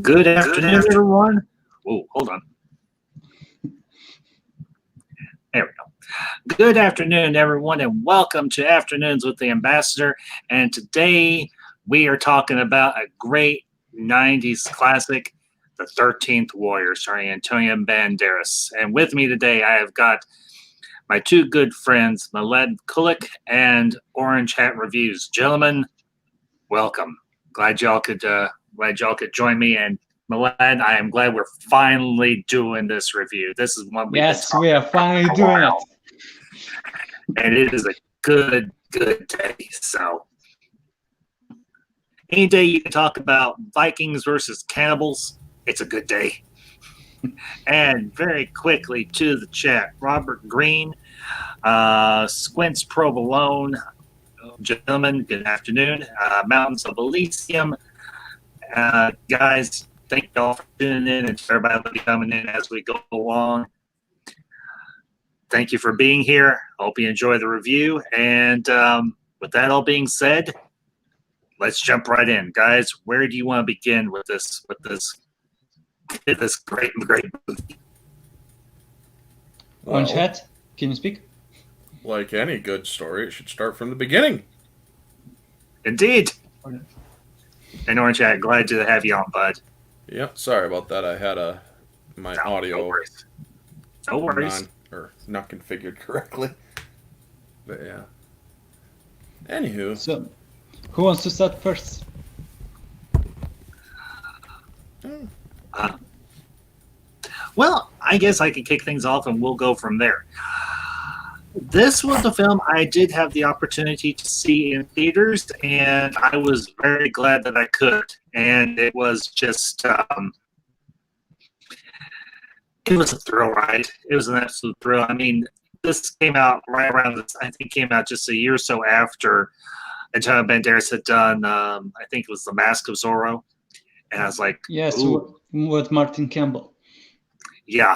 Good afternoon, everyone. Oh, hold on. There we go. Good afternoon, everyone, and welcome to Afternoons with the Ambassador. And today we are talking about a great 90s classic, The 13th Warrior, starring Antonio Banderas. And with me today, I have got my two good friends, Maled Kulik and Orange Hat Reviews. Gentlemen, welcome. Glad y'all could join me. And Maled, I am glad we're finally doing this review. This is one we are finally doing it. And it is a good day. So any day you can talk about Vikings versus cannibals, it's a good day. And very quickly to the chat, Robert Green, Squints Provolone, gentlemen, good afternoon. Mountains of Elysium, guys, thank y'all for tuning in and to everybody coming in as we go along. Thank you for being here. Hope you enjoy the review. And with that all being said, let's jump right in, guys. Where do you want to begin with this great movie? Orange Hat, can you speak? Like any good story, it should start from the beginning. Indeed. And Orange Hat, glad to have you on, bud. Yeah, sorry about that. I had my audio No worries. Not configured correctly. But yeah. Anywho. So, who wants to start first? Well, I guess I can kick things off and we'll go from there. This was a film I did have the opportunity to see in theaters, and I was very glad that I could. And it was just, it was a thrill ride. It was an absolute thrill. I mean, this came out right around this, I think came out just a year or so after Antonio Banderas had done, I think it was The Mask of Zorro. And I was like, yes, ooh. With Martin Campbell. Yeah.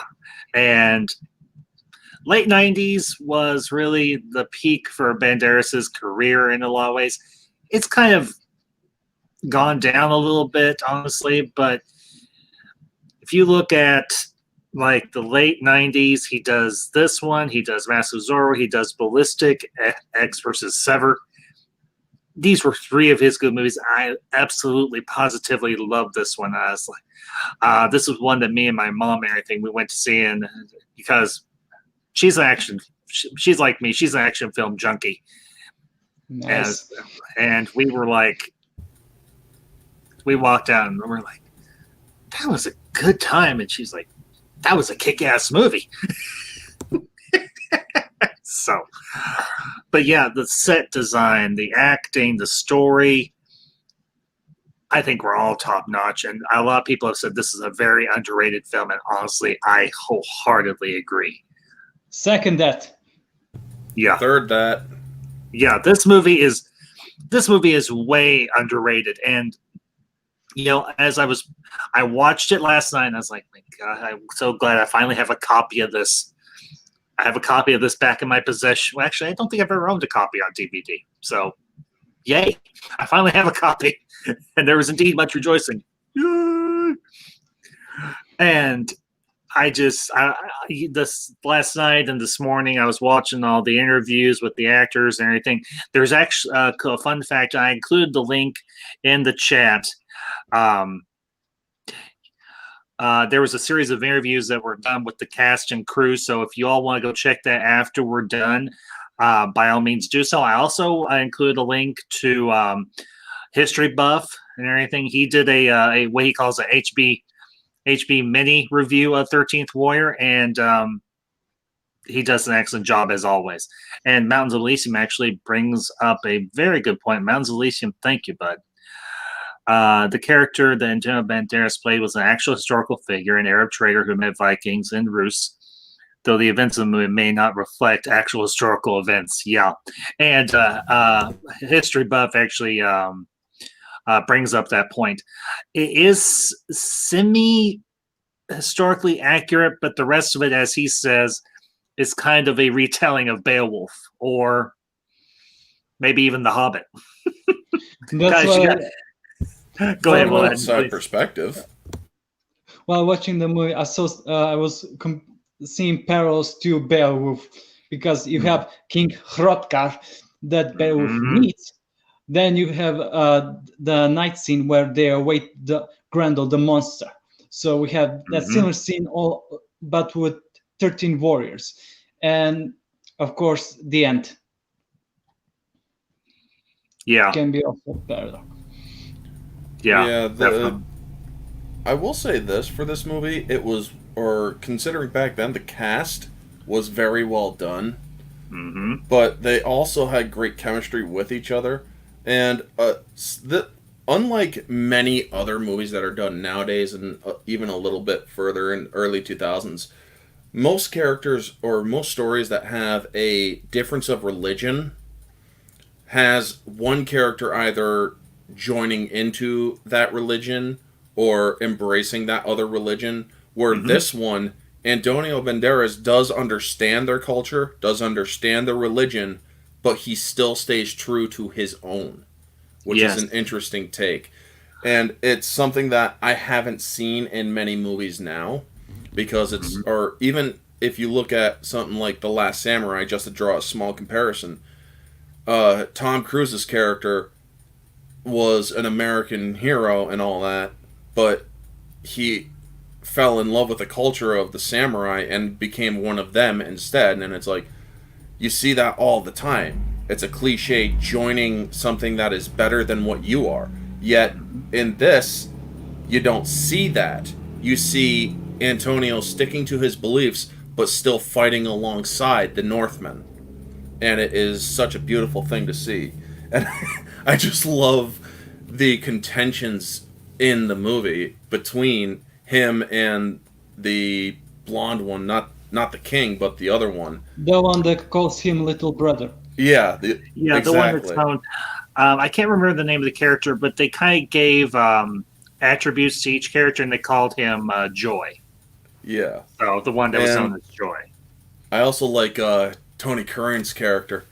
And late 90s was really the peak for Banderas' career in a lot of ways. It's kind of gone down a little bit, honestly, but if you look at like the late 90s, he does this one, he does Mask of Zorro, he does Ballistic, X versus Sever. These were three of his good movies. I absolutely, positively loved this one. I was like, this was one that me and my mom and everything, we went to see, and because she's like me, she's an action film junkie. Nice. And we were like, we walked out and we're like, that was a good time. And she's like, that was a kick-ass movie. So, but yeah, the set design, the acting, the story, I think we're all top notch. And a lot of people have said this is a very underrated film. And honestly, I wholeheartedly agree. Second that. Yeah. Third that. Yeah, this movie is way underrated. And you know, I watched it last night and I was like, my God, I'm so glad I finally have a copy of this. I have a copy of this back in my possession. Well, actually, I don't think I've ever owned a copy on DVD. So, yay. I finally have a copy. And there was indeed much rejoicing. And this last night and this morning, I was watching all the interviews with the actors and everything. There's actually a fun fact. I included the link in the chat. There was a series of interviews that were done with the cast and crew. So if you all want to go check that after we're done, by all means do so. I also include a link to History Buff and everything. He did a what he calls a HB mini review of 13th Warrior, and he does an excellent job as always. And Mountains of Elysium actually brings up a very good point. Mountains of Elysium, thank you, bud. The character that Antonio Banderas played was an actual historical figure, an Arab trader who met Vikings in Rus, though the events of the movie may not reflect actual historical events. Yeah. And History Buff actually brings up that point. It is semi-historically accurate, but the rest of it, as he says, is kind of a retelling of Beowulf or maybe even The Hobbit. That's Go ahead. Outside perspective. while watching the movie, I was seeing parallels to Beowulf, because you have King Hrothgar that Beowulf Mhm. meets. Then you have the night scene where they await the Grendel, the monster. So we have that Mhm. similar scene, all but with 13 warriors, and of course the end Yeah, can be also parallel. yeah, Yeah, definitely. I will say this for this movie, it was, or considering back then, the cast was very well done, Hmm. but they also had great chemistry with each other. And unlike many other movies that are done nowadays, and even a little bit further in early 2000s, most characters or most stories that have a difference of religion has one character either joining into that religion or embracing that other religion. Where Hmm. this one, Antonio Banderas does understand their culture, does understand their religion, but he still stays true to his own, which is Yes. an interesting take. And it's something that I haven't seen in many movies now, because it's, Hmm. or even if you look at something like The Last Samurai, just to draw a small comparison, Tom Cruise's character was an American hero and all that, but he fell in love with the culture of the samurai and became one of them instead. And it's like, you see that all the time. It's a cliche, joining something that is better than what you are. Yet Hmm. in this, you don't see that. You see Antonio sticking to his beliefs, but still fighting alongside the Northmen. And it is such a beautiful thing to see. And I just love the contentions in the movie between him and the blonde one, not the king, but the other one. The one that calls him little brother. Yeah, Yeah, the one that's exactly. known. I can't remember the name of the character, but they kind of gave attributes to each character, and they called him Joy. Yeah, So the one that was known and as Joy. I also like Tony Curran's character.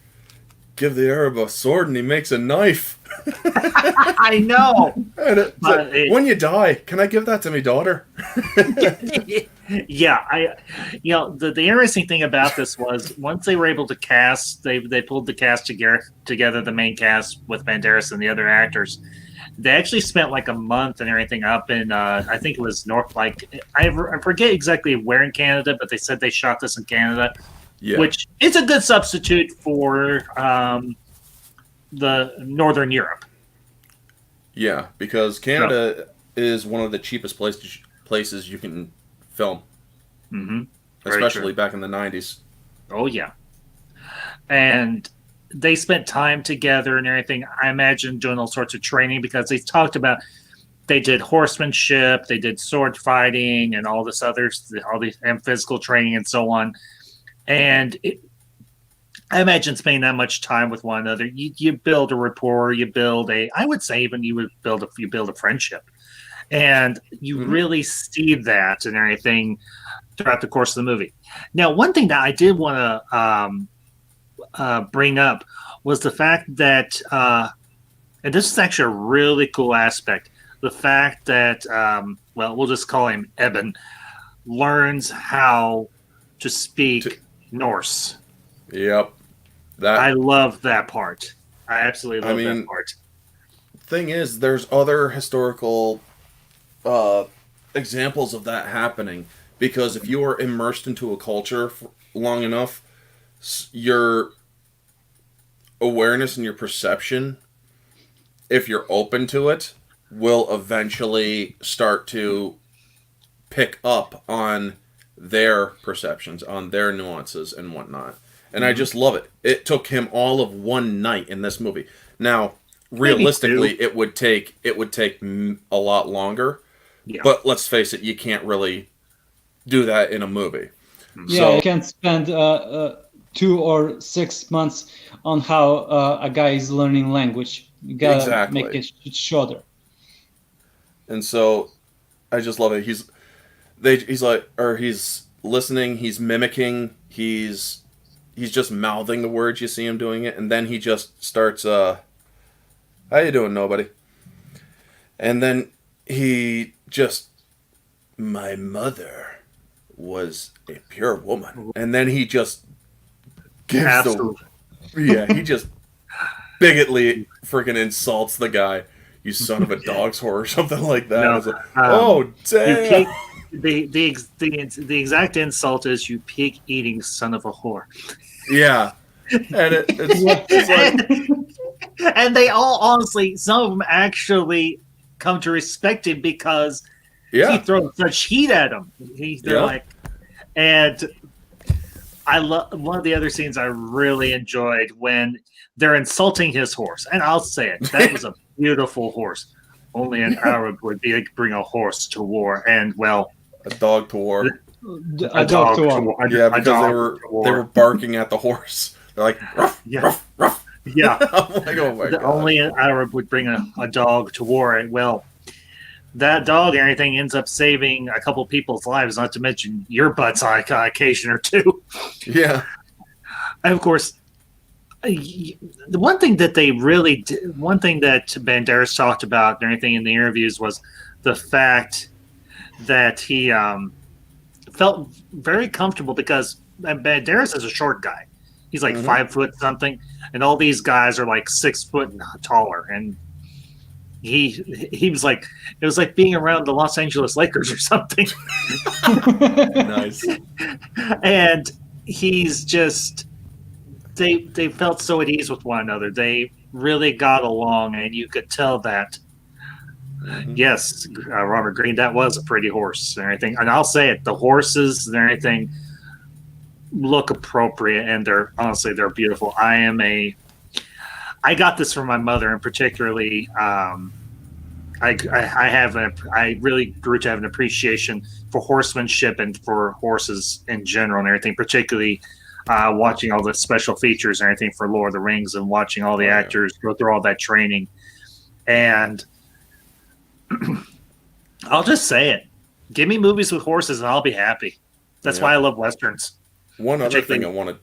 Give the Arab a sword and he makes a knife. I know, And it's like, but when you die, can I give that to my daughter? yeah, the interesting thing about this was once they were able to cast, they pulled the cast together, the main cast with Banderas and the other actors. They actually spent like a month and everything up in I think it was North, like I forget exactly where in Canada, but they said they shot this in Canada, Yeah, which is a good substitute for the Northern Europe. yeah, because So, Canada is one of the cheapest places you can film, hmm, very true. especially back in the 90s. Oh yeah, and they spent time together and everything. I imagine doing all sorts of training because they talked about they did horsemanship, they did sword fighting, and all this others, all these and physical training and so on. And I imagine spending that much time with one another, you build a rapport, you build a, I would say even you build a friendship, and you Hmm. really see that and everything throughout the course of the movie. Now, one thing that I did want to bring up was the fact that, and this is actually a really cool aspect, the fact that, well, we'll just call him Eben, learns how to To, speak Norse. yep, I that. love that part. I absolutely I love that mean, part. thing is, there's other historical uh, examples of that happening, because if you are immersed into a culture for long enough, your awareness and your perception, if you're open to it, will eventually start to pick up on their perceptions, on their nuances and whatnot. And I Mm-hmm. just love it. It took him all of one night in this movie. Now, Maybe two. realistically, it would take a lot longer. Yeah. But let's face it, you can't really do that in a movie. Mm-hmm. Yeah, you So can't spend 2 or 6 months on how a guy is learning language. You gotta make exactly, it shorter. and so I just love it. He's like, or he's listening, he's mimicking, he's just mouthing the words. You see him doing it, and then he just starts, "How you doing, nobody?" And then he just my mother was a pure woman. And then he just gives Absolutely. he just bigotly freaking insults the guy. You son of a dog's whore or something like that. No, It's like, oh, you damn. pig. The exact insult is you pig eating son of a whore. Yeah. And it's like, And they all honestly, some of them actually come to respect him because he yeah. throws such heat at them. They're Yeah. like, and I love one of the other scenes I really enjoyed when they're insulting his horse, and I'll say it, that was a beautiful horse. Only an Arab would bring a horse to war, and well, A dog to war. A dog to war. Yeah, because they were barking at the horse. They're like, ruff, Yeah. ruff, ruff. Yeah. I'm like, oh my God. Only an Arab would bring a dog to war, and well, that dog and everything ends up saving a couple people's lives, not to mention your butts on occasion or two. Yeah. And of course, the one thing that they really did, one thing that Banderas talked about and everything in the interviews was the fact that he felt very comfortable because Banderas is a short guy. He's like 5 foot something, and all these guys are like 6 foot and taller. And he was like, it was like being around the Los Angeles Lakers or something. Nice. And he's just they felt so at ease with one another. They really got along, and you could tell that. Yes, Robert Greene, that was a pretty horse and everything. And I'll say it, the horses and everything look appropriate, and they're beautiful. I got this from my mother, and particularly, I really grew to have an appreciation for horsemanship and for horses in general and everything, particularly watching all the special features and everything for Lord of the Rings and watching all the actors go through all that training. And I'll just say it. Give me movies with horses and I'll be happy. That's why I love Westerns. One other thing I want to...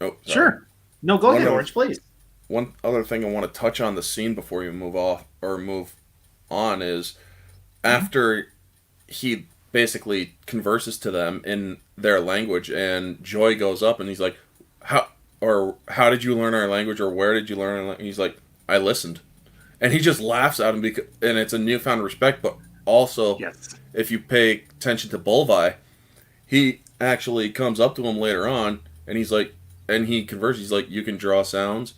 Oh, sorry. Sure. No, go ahead, Orange, please. One other thing I want to touch on the scene before you move on is after he basically converses to them in their language, and Joy goes up and he's like, how did you learn our language, or where did you learn our language? He's like, I listened. And he just laughs at him, and it's a newfound respect, but also, if you pay attention to Bolvi, he actually comes up to him later on, and he's like, and he converses, he's like, you can draw sounds.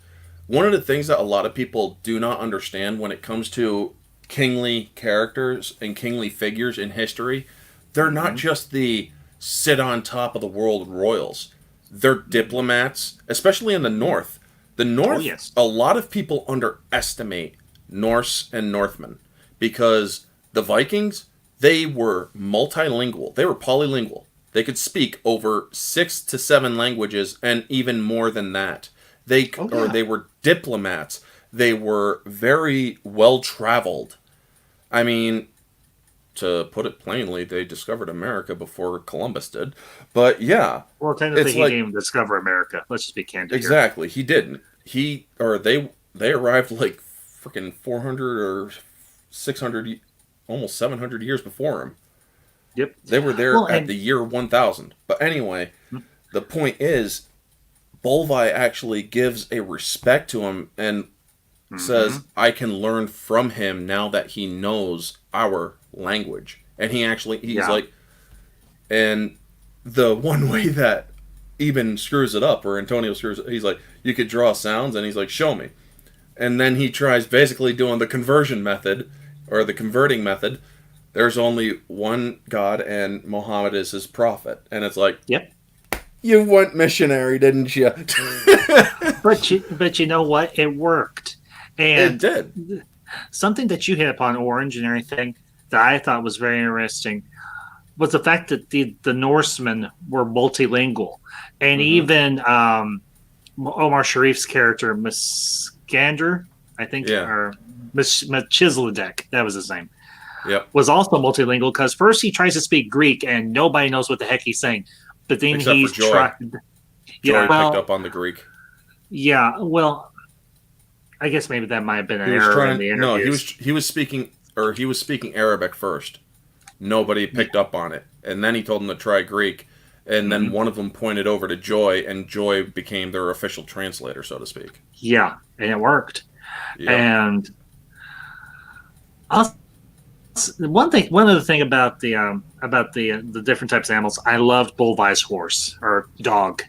One of the things that a lot of people do not understand when it comes to kingly characters and kingly figures in history, they're not just the sit on top of the world royals. They're diplomats, especially in the North. The North, a lot of people underestimate Norse and Northmen because the Vikings, they were multilingual. They were polylingual. They could speak over 6 to 7 languages and even more than that. They were diplomats. They were very well traveled. I mean, to put it plainly, they discovered America before Columbus did. But yeah, well, technically, he didn't even discover America. Let's just be candid. Exactly, he didn't. They arrived like freaking 400 or 600, almost 700 years before him. Yep, they were there at the year 1000. But anyway, the point is, Bolvi actually gives a respect to him and says, I can learn from him now that he knows our language. And he's like, and the one way that even screws it up, or Antonio screws it, he's like, you could draw sounds, and he's like, show me. And then he tries basically doing the conversion method, or the converting method. There's only one God, and Muhammad is his prophet. And it's like, yep. You went missionary, didn't you? but you know what? It worked. And it did. Something that you hit upon, Orange, and everything that I thought was very interesting was the fact that the Norsemen were multilingual. And even Omar Sharif's character, Miskander, I think, or Melchizedek, that was his name, was also multilingual because first he tries to speak Greek and nobody knows what the heck he's saying. But then he's tried. Joy picked up on the Greek. Yeah, well, I guess maybe that might have been an error in the interviews. No, he was speaking Arabic first. nobody picked up on it. And then he told them to try Greek, and then one of them pointed over to Joy, and Joy became their official translator, so to speak. Yeah, and it worked. Yep. And one other thing about the different types of animals, I loved Bolvai's horse or dog,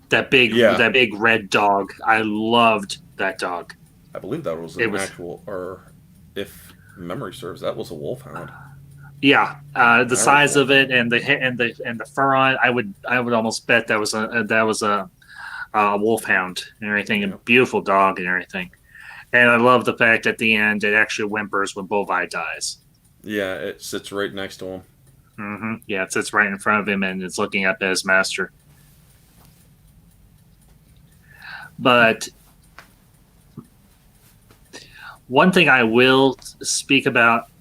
that big red dog. I loved that dog. I believe that was actual, or if memory serves, that was a wolfhound. Yeah, the size of it and the fur on it, I would almost bet that was a wolfhound and everything. A beautiful dog and everything. And I love the fact at the end it actually whimpers when Bolvai dies. Yeah, it sits right next to him. Mm-hmm. Yeah, it sits right in front of him and it's looking up at his master. But one thing I will speak about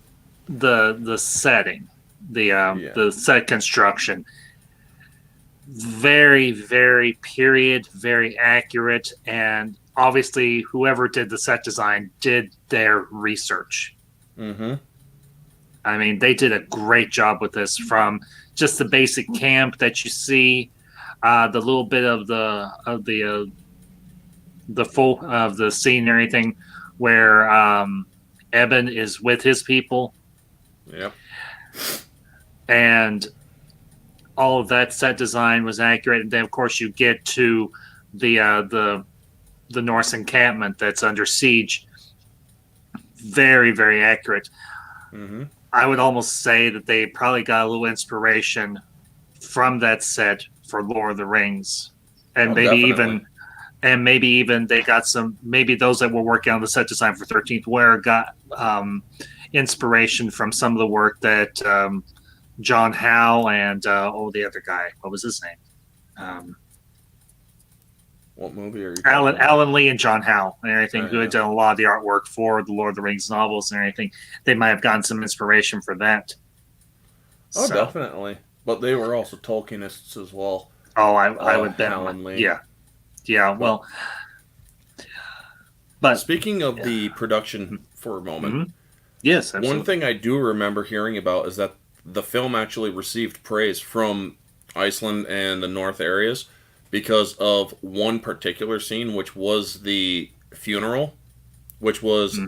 the setting, the set construction. Very, very period, very accurate, and obviously whoever did the set design did their research. Mm-hmm. I mean, they did a great job with this, from just the basic camp that you see, the little bit of the scene and everything, where Eben is with his people. Yep. And all of that set design was accurate, and then of course you get to the Norse encampment that's under siege. Very, very accurate. Mm-hmm. I would almost say that they probably got a little inspiration from that set for Lord of the Rings, and maybe even they got some. Maybe those that were working on the set design for 13th Warrior got inspiration from some of the work that John Howe and the other guy. What was his name? What movie are you? Alan Lee and John Howe and everything, who had done a lot of the artwork for the Lord of the Rings novels and everything. They might have gotten some inspiration for that. Oh, so. Definitely. But they were also Tolkienists as well. Oh, I would bet. Alan Lee. Yeah. Well, but speaking of the production for a moment, yes, absolutely. One thing I do remember hearing about is that the film actually received praise from Iceland and the North areas because of one particular scene, which was the funeral, which was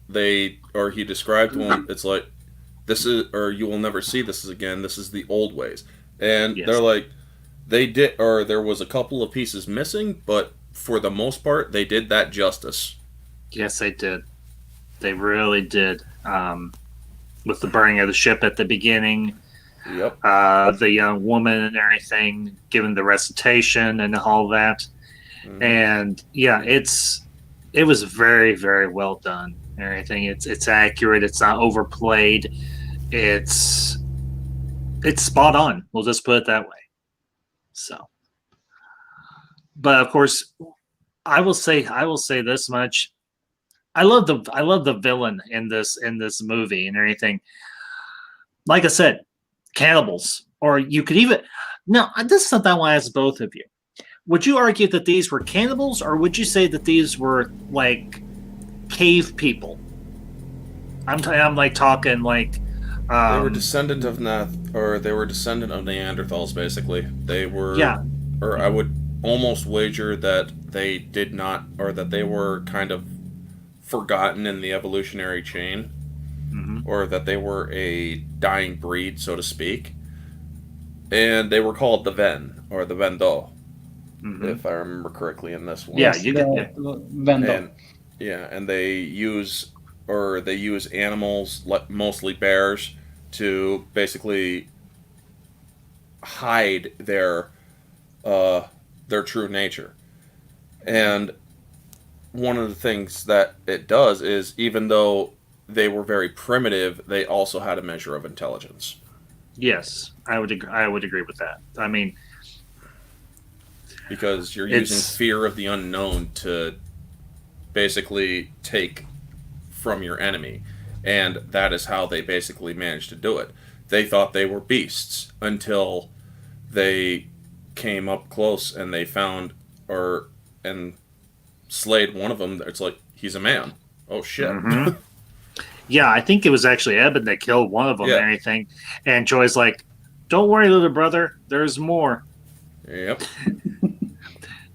he described one. It's like, this is, or you will never see this again. This is the old ways, and they're like, they did, or there was a couple of pieces missing, but for the most part, they did that justice. Yes, they did. They really did. With the burning of the ship at the beginning. Yep. The young woman and everything, given the recitation and all that. Mm-hmm. And yeah, it was very, very well done. And everything. It's accurate. It's not overplayed. It's spot on. We'll just put it that way. So, but of course, I will say this much. I love the villain in this movie and everything. Like I said, cannibals, or you could even this is something I want to ask both of you. Would you argue that these were cannibals, or would you say that these were like cave people? I'm like talking like they were descendant of Neanderthals, basically. They were, or I would almost wager that they did not, or that they were kind of forgotten in the evolutionary chain, or that they were a dying breed, so to speak. And they were called the Ven, or the Vendo, if I remember correctly in this one. Yeah, you did. Vendo. And they use animals, mostly bears, to basically hide their true nature. And one of the things that it does is, even though they were very primitive, they also had a measure of intelligence. Yes, I would agree with that. I mean, because you're using fear of the unknown to basically take from your enemy, and that is how they basically managed to do it. They thought they were beasts until they came up close and they found and slayed one of them. It's like, he's a man. Oh shit. Yeah, I think it was actually Eben that killed one of them Yeah. and everything. And Joy's like, "Don't worry, little brother. There's more." Yep.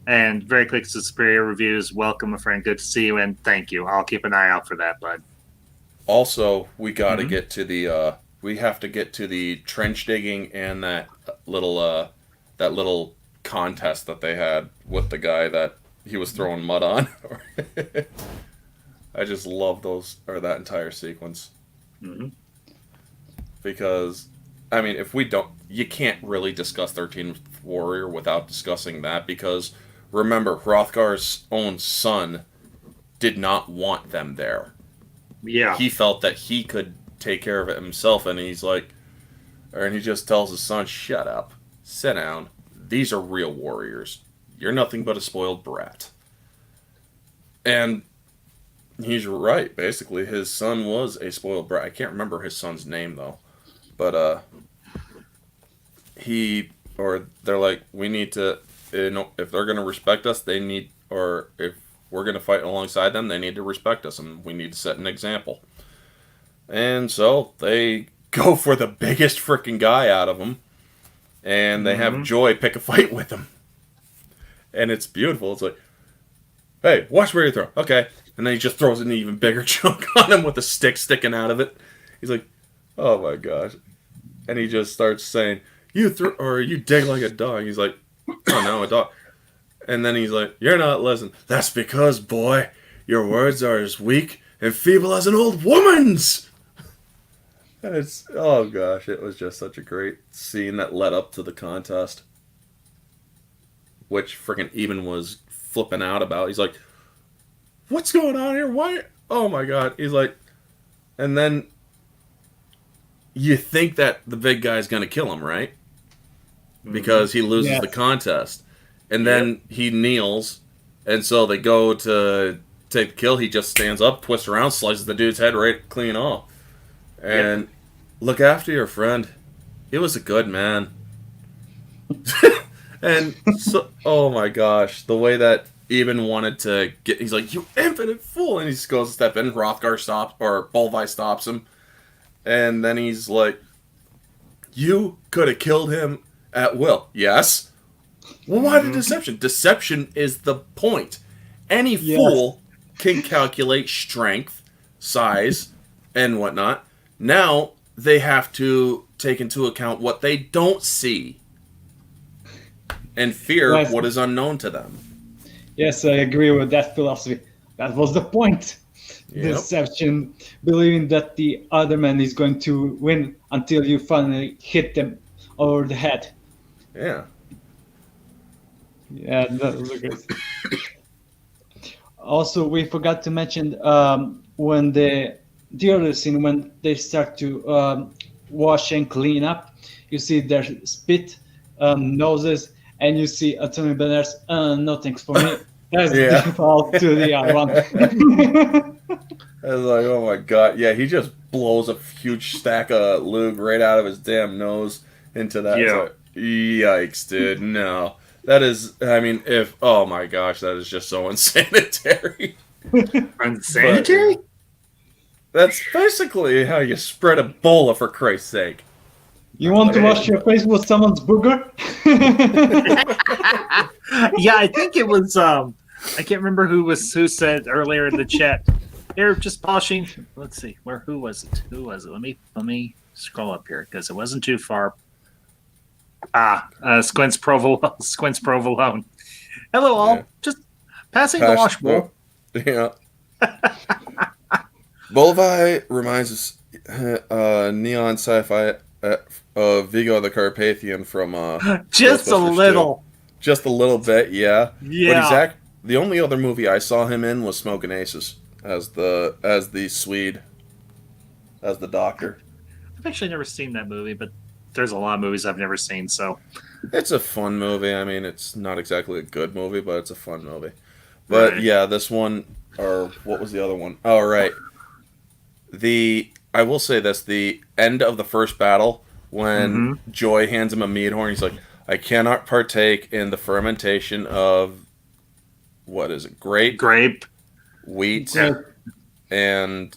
And very quick Superior reviews. Welcome, my friend. Good to see you, and thank you. I'll keep an eye out for that, bud. Also, we got to get to the. We have to get to the trench digging and that little contest that they had with the guy that he was throwing mud on. I just love that entire sequence. Mm-hmm. Because, I mean, if we don't, you can't really discuss 13th Warrior without discussing that, because remember, Hrothgar's own son did not want them there. Yeah. He felt that he could take care of it himself, and he's like, and he just tells his son, "Shut up, sit down. These are real warriors. You're nothing but a spoiled brat." And he's right. Basically, his son was a spoiled brat. I can't remember his son's name though, but they're like, we need to, if they're gonna respect us, they need, or if we're gonna fight alongside them, they need to respect us, and we need to set an example. And so they go for the biggest freaking guy out of them, and they have Joy pick a fight with him, and it's beautiful. It's like, "Hey, watch where you throw." Okay. And then he just throws an even bigger chunk on him with a stick sticking out of it. He's like, "Oh my gosh." And he just starts saying, "You dig like a dog." He's like, "Oh no, a dog." And then he's like, "You're not listening." "That's because, boy, your words are as weak and feeble as an old woman's." And it's, oh gosh, it was just such a great scene that led up to the contest. Which freaking Eben was flipping out about. He's like, "What's going on here? Why?" Oh my god. He's like, and then you think that the big guy's going to kill him, right? Because he loses the contest. And then he kneels, and so they go to take the kill. He just stands up, twists around, slices the dude's head right clean off. And look after your friend. He was a good man. And so, oh my gosh, the way that Eben wanted to get, he's like, "You infinite fool!" And he just goes to step in. Hrothgar stops, or Bolvi stops him. And then he's like, "You could have killed him at will." "Yes." "Well, why the deception?" Deception is the point. Any fool can calculate strength, size, and whatnot. Now, they have to take into account what they don't see. And fear what is unknown to them. Yes, I agree with that philosophy. That was the point. Deception, believing that the other man is going to win until you finally hit them over the head. Yeah. Yeah, that was a good. Also, we forgot to mention when the other scene, when they start to wash and clean up, you see their spit, noses, and you see Antonio Banderas, "No thanks for me." That's the default to the other one. I was like, oh my god. Yeah, he just blows a huge stack of lube right out of his damn nose into that. Yeah. Like, yikes, dude. No. That is, I mean, oh my gosh, that is just so unsanitary. Unsanitary? That's basically how you spread Ebola, for Christ's sake. You want to wash your face with someone's booger? Yeah, I think it was. I can't remember who said earlier in the chat. They're just polishing. Let's see, who was it? Let me scroll up here because it wasn't too far. Squints Provolone. Hello, all. Just passing the wash bowl. Yeah. Bolvi reminds us neon sci-fi of Vigo the Carpathian from just a little. 2. Just a little bit, yeah. Yeah. But the only other movie I saw him in was Smoking Aces as the Swede, as the doctor. I've actually never seen that movie, but there's a lot of movies I've never seen, so it's a fun movie. I mean, it's not exactly a good movie, but it's a fun movie. But yeah, this one, or what was the other one? Oh, right. I will say this, the end of the first battle, when Joy hands him a mead horn, he's like, "I cannot partake in the fermentation of," what is it, grape, grape, wheat, Grape. and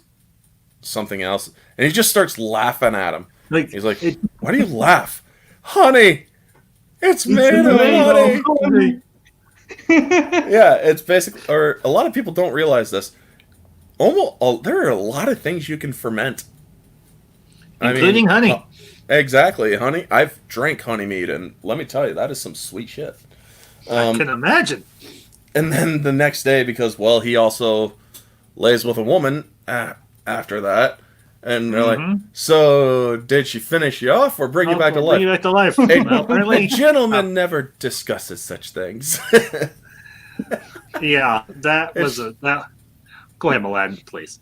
something else, and he just starts laughing at him. Like, He's like, "Why do you laugh, honey? It's made of made honey." of honey. Yeah, it's basically, or a lot of people don't realize this. There are a lot of things you can ferment, Including honey. Exactly, honey. I've drank honey mead, and let me tell you, that is some sweet shit. I can imagine. And then the next day, because, well, he also lays with a woman after that, and they're like, "So, did she finish you off or bring you back to life?" Bring you back to life. A gentleman never discusses such things. Yeah, that was that. Go ahead, Aladdin, please.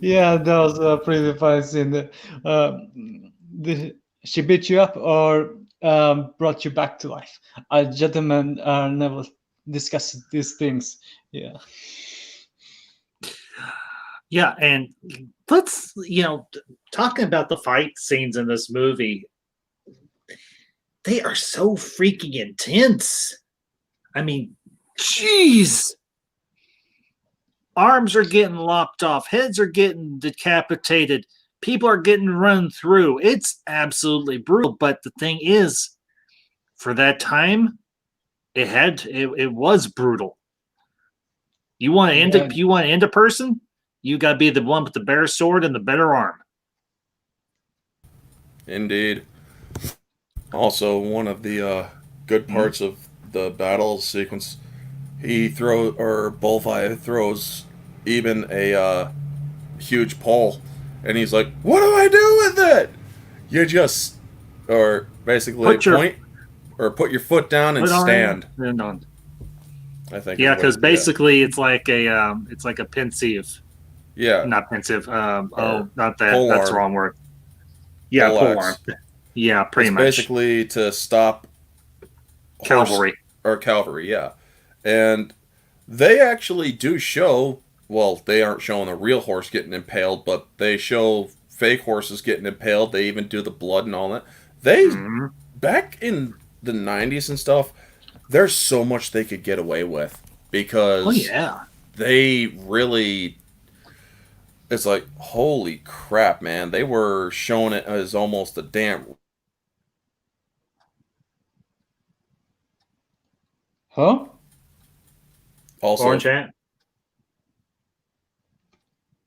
Yeah, that was a pretty funny scene. She beat you up or brought you back to life. A gentleman never discusses these things. Yeah. Yeah, and let's, talking about the fight scenes in this movie, they are so freaking intense. I mean, jeez. Arms are getting lopped off, heads are getting decapitated, people are getting run through. It's absolutely brutal. But the thing is, for that time, it was brutal. You want to end a person? You got to be the one with the better sword and the better arm. Indeed. Also, one of the good parts of the battle sequence, Bullfire throws even a huge pole, and he's like, "What do I do with it?" You just, or basically put your foot down and stand. I think. Yeah, because basically it's like a pensive. Yeah. Not pensive. Not that. Pole That's the arm. wrong word. Yeah, pole arm. Yeah, pretty much. Basically to stop cavalry. Cavalry, yeah. And they actually do show, well, they aren't showing a real horse getting impaled, but they show fake horses getting impaled. They even do the blood and all that. Back in the 90s and stuff, there's so much they could get away with because they really, it's like, holy crap, man. They were showing it as almost a damn... Huh? Also, Orange Hat?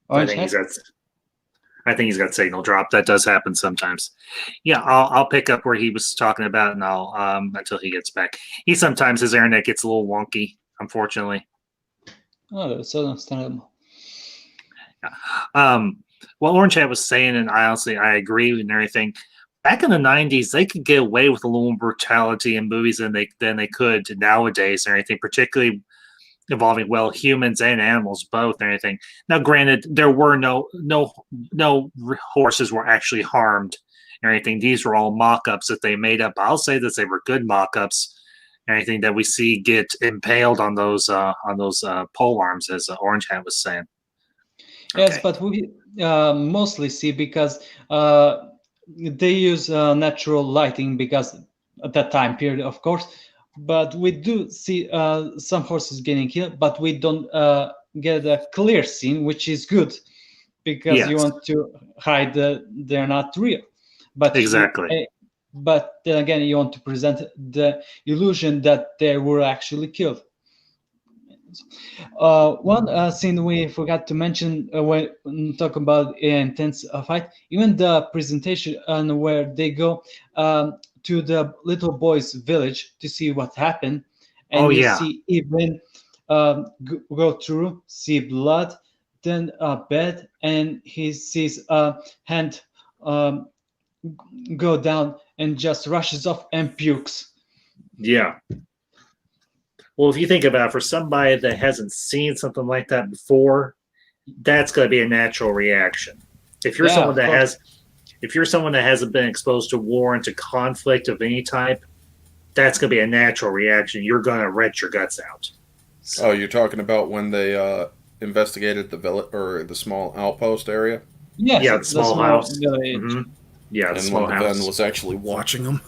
I think he's got signal drop. That does happen sometimes. Yeah, I'll pick up where he was talking about, and I'll until he gets back. Sometimes his internet gets a little wonky, unfortunately. Oh, that's understandable. What Orange Hat was saying, and I agree and everything. Back in the 90s, they could get away with a little more brutality in movies than they could nowadays and everything, particularly involving, well, humans and animals both and everything. Now, granted, there were no horses were actually harmed or anything. These were all mock-ups that they made up. I'll say that they were good mock-ups. Anything that we see get impaled on those pole arms, as Orange Hat was saying. Yes, but we mostly see because they use natural lighting because at that time period, of course. But we do see some horses getting killed, but we don't get a clear scene, which is good because you want to hide they're not real. But exactly. But then again, you want to present the illusion that they were actually killed. One scene we forgot to mention when talking about an intense fight, even the presentation where they go to the little boy's village to see what happened, and see even go through, see blood, then a bed, and he sees a hand go down and just rushes off and pukes. Yeah. Well, if you think about it, for somebody that hasn't seen something like that before, that's going to be a natural reaction. If you're someone that hasn't been exposed to war and to conflict of any type, that's going to be a natural reaction. You're going to rent your guts out. So. Oh, you're talking about when they investigated the village or the small outpost area? Yes, yeah, the small house. Mm-hmm. Yeah, the small house. And Ben was actually watching them.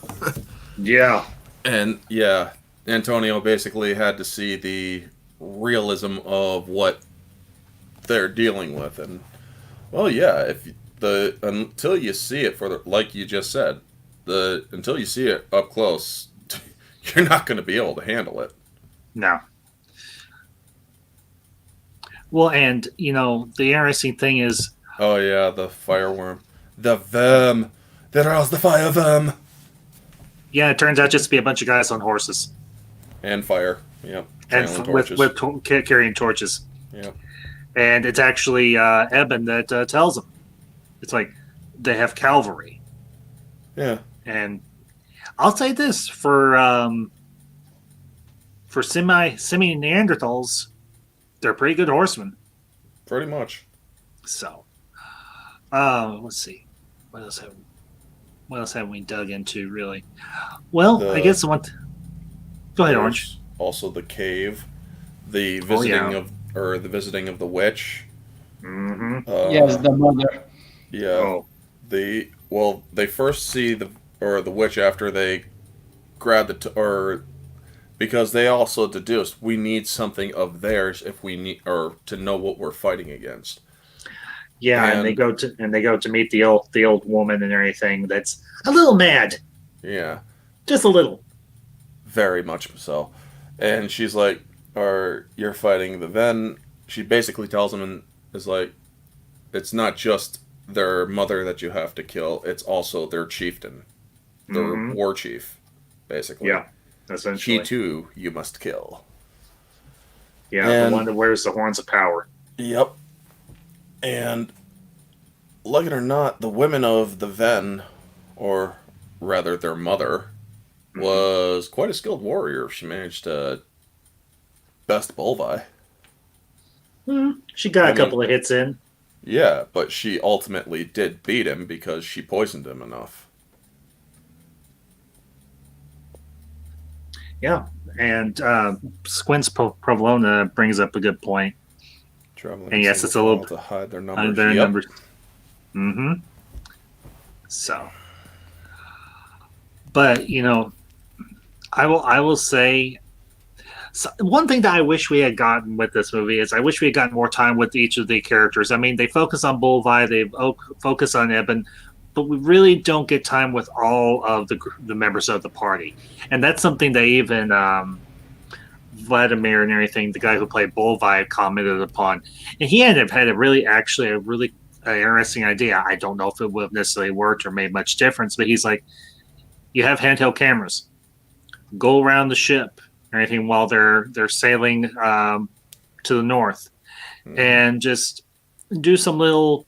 Yeah. And yeah, Antonio basically had to see the realism of what they're dealing with, and Well, yeah. If the until you see it like you just said, until you see it up close, you're not going to be able to handle it. No. Well, and the interesting thing is, Oh yeah, the fireworm, the verm. There are the fire verm yeah, it turns out just to be a bunch of guys on horses and fire. Yep, and trailing with torches. carrying torches. Yep. And it's actually Eben that tells them. It's like they have cavalry. Yeah. And I'll say this for semi Neanderthals, they're pretty good horsemen. Pretty much. So, let's see, what else have we dug into really? Well, I guess go ahead, Orange. Also, the cave, the visiting of the witch. Mm-hmm. Yes, the mother. Yeah. They first see the witch after they grab because they also deduced we need something of theirs if we need or to know what we're fighting against. Yeah, and they go to meet the old woman and everything. That's a little mad. Yeah, just a little. Very much so. And she's like, "Or you're fighting the Ven." She basically tells him and is like, "It's not just their mother that you have to kill; it's also their chieftain, their war chief, basically." Yeah, essentially. He too, you must kill. Yeah, the one that wears the horns of power. Yep. And, like it or not, the women of the Ven, or rather their mother, was quite a skilled warrior. She managed to best Bolvi. She got a couple of hits in. Yeah, but she ultimately did beat him because she poisoned him enough. Yeah, and Squints Provolone brings up a good point. Traveling and yes, it's a little to hide their numbers. Numbers. Mm-hmm. So, but I will say one thing that I wish we had gotten with this movie is I wish we had gotten more time with each of the characters. I mean, they focus on Bolvi, they focus on Eben, but we really don't get time with all of the members of the party, and that's something that even Vladimir and everything, the guy who played Bolvi, commented upon, and he had a really interesting idea. I don't know if it would have necessarily worked or made much difference, but he's like, you have handheld cameras, go around the ship, or anything while they're sailing to the north, and just do some little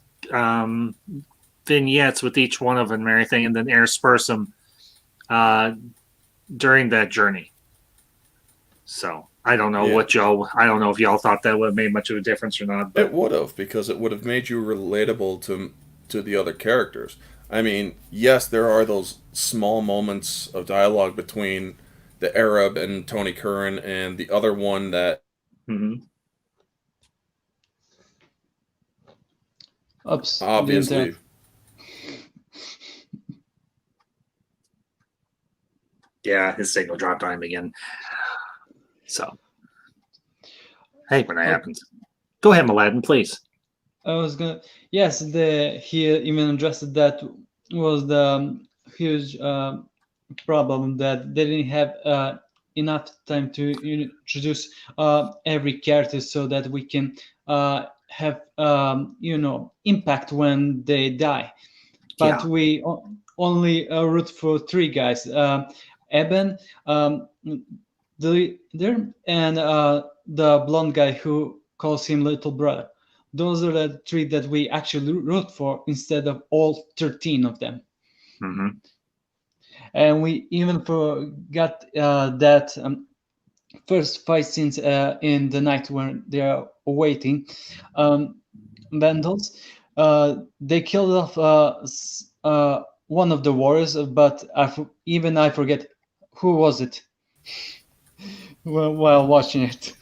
vignettes with each one of them and everything, and then intersperse them during that journey. So I don't know I don't know if y'all thought that would have made much of a difference or not. But it would have, because it would have made you relatable to the other characters. I mean, yes, there are those small moments of dialogue between the Arab and Tony Curran and the other one that obviously yeah, his signal dropped on him again. So, hey, when that happens, go ahead, Aladdin, please. I was gonna. Yes, he even addressed that was the huge problem that they didn't have enough time to introduce every character so that we can have impact when they die. But we only root for three guys: Eben, the and the blonde guy who calls him little brother. Those are the three that we actually root for instead of all 13 of them. And we even forgot that first fight scenes in the night when they are awaiting Vandals. They killed off one of the warriors, but I forget who was it while watching it.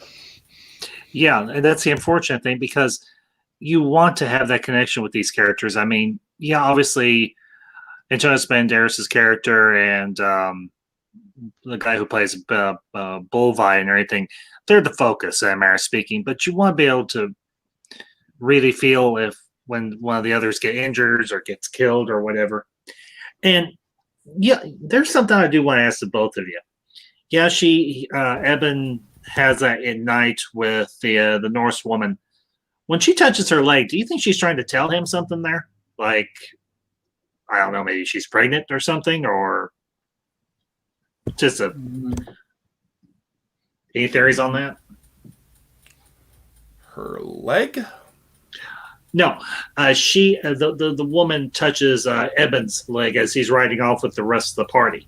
Yeah, and that's the unfortunate thing, because you want to have that connection with these characters. I mean, yeah, obviously, Antonio Banderas' character and the guy who plays Bolvi and everything, they're the focus, in a manner of speaking. But you want to be able to really feel if when one of the others get injured or gets killed or whatever. And yeah, there's something I do want to ask the both of you. Yeah, Eben has that at night with the Norse woman. When she touches her leg, do you think she's trying to tell him something there? Like, I don't know, maybe she's pregnant or something, or just any theories on that? Her leg? No, the woman touches Eben's leg as he's riding off with the rest of the party.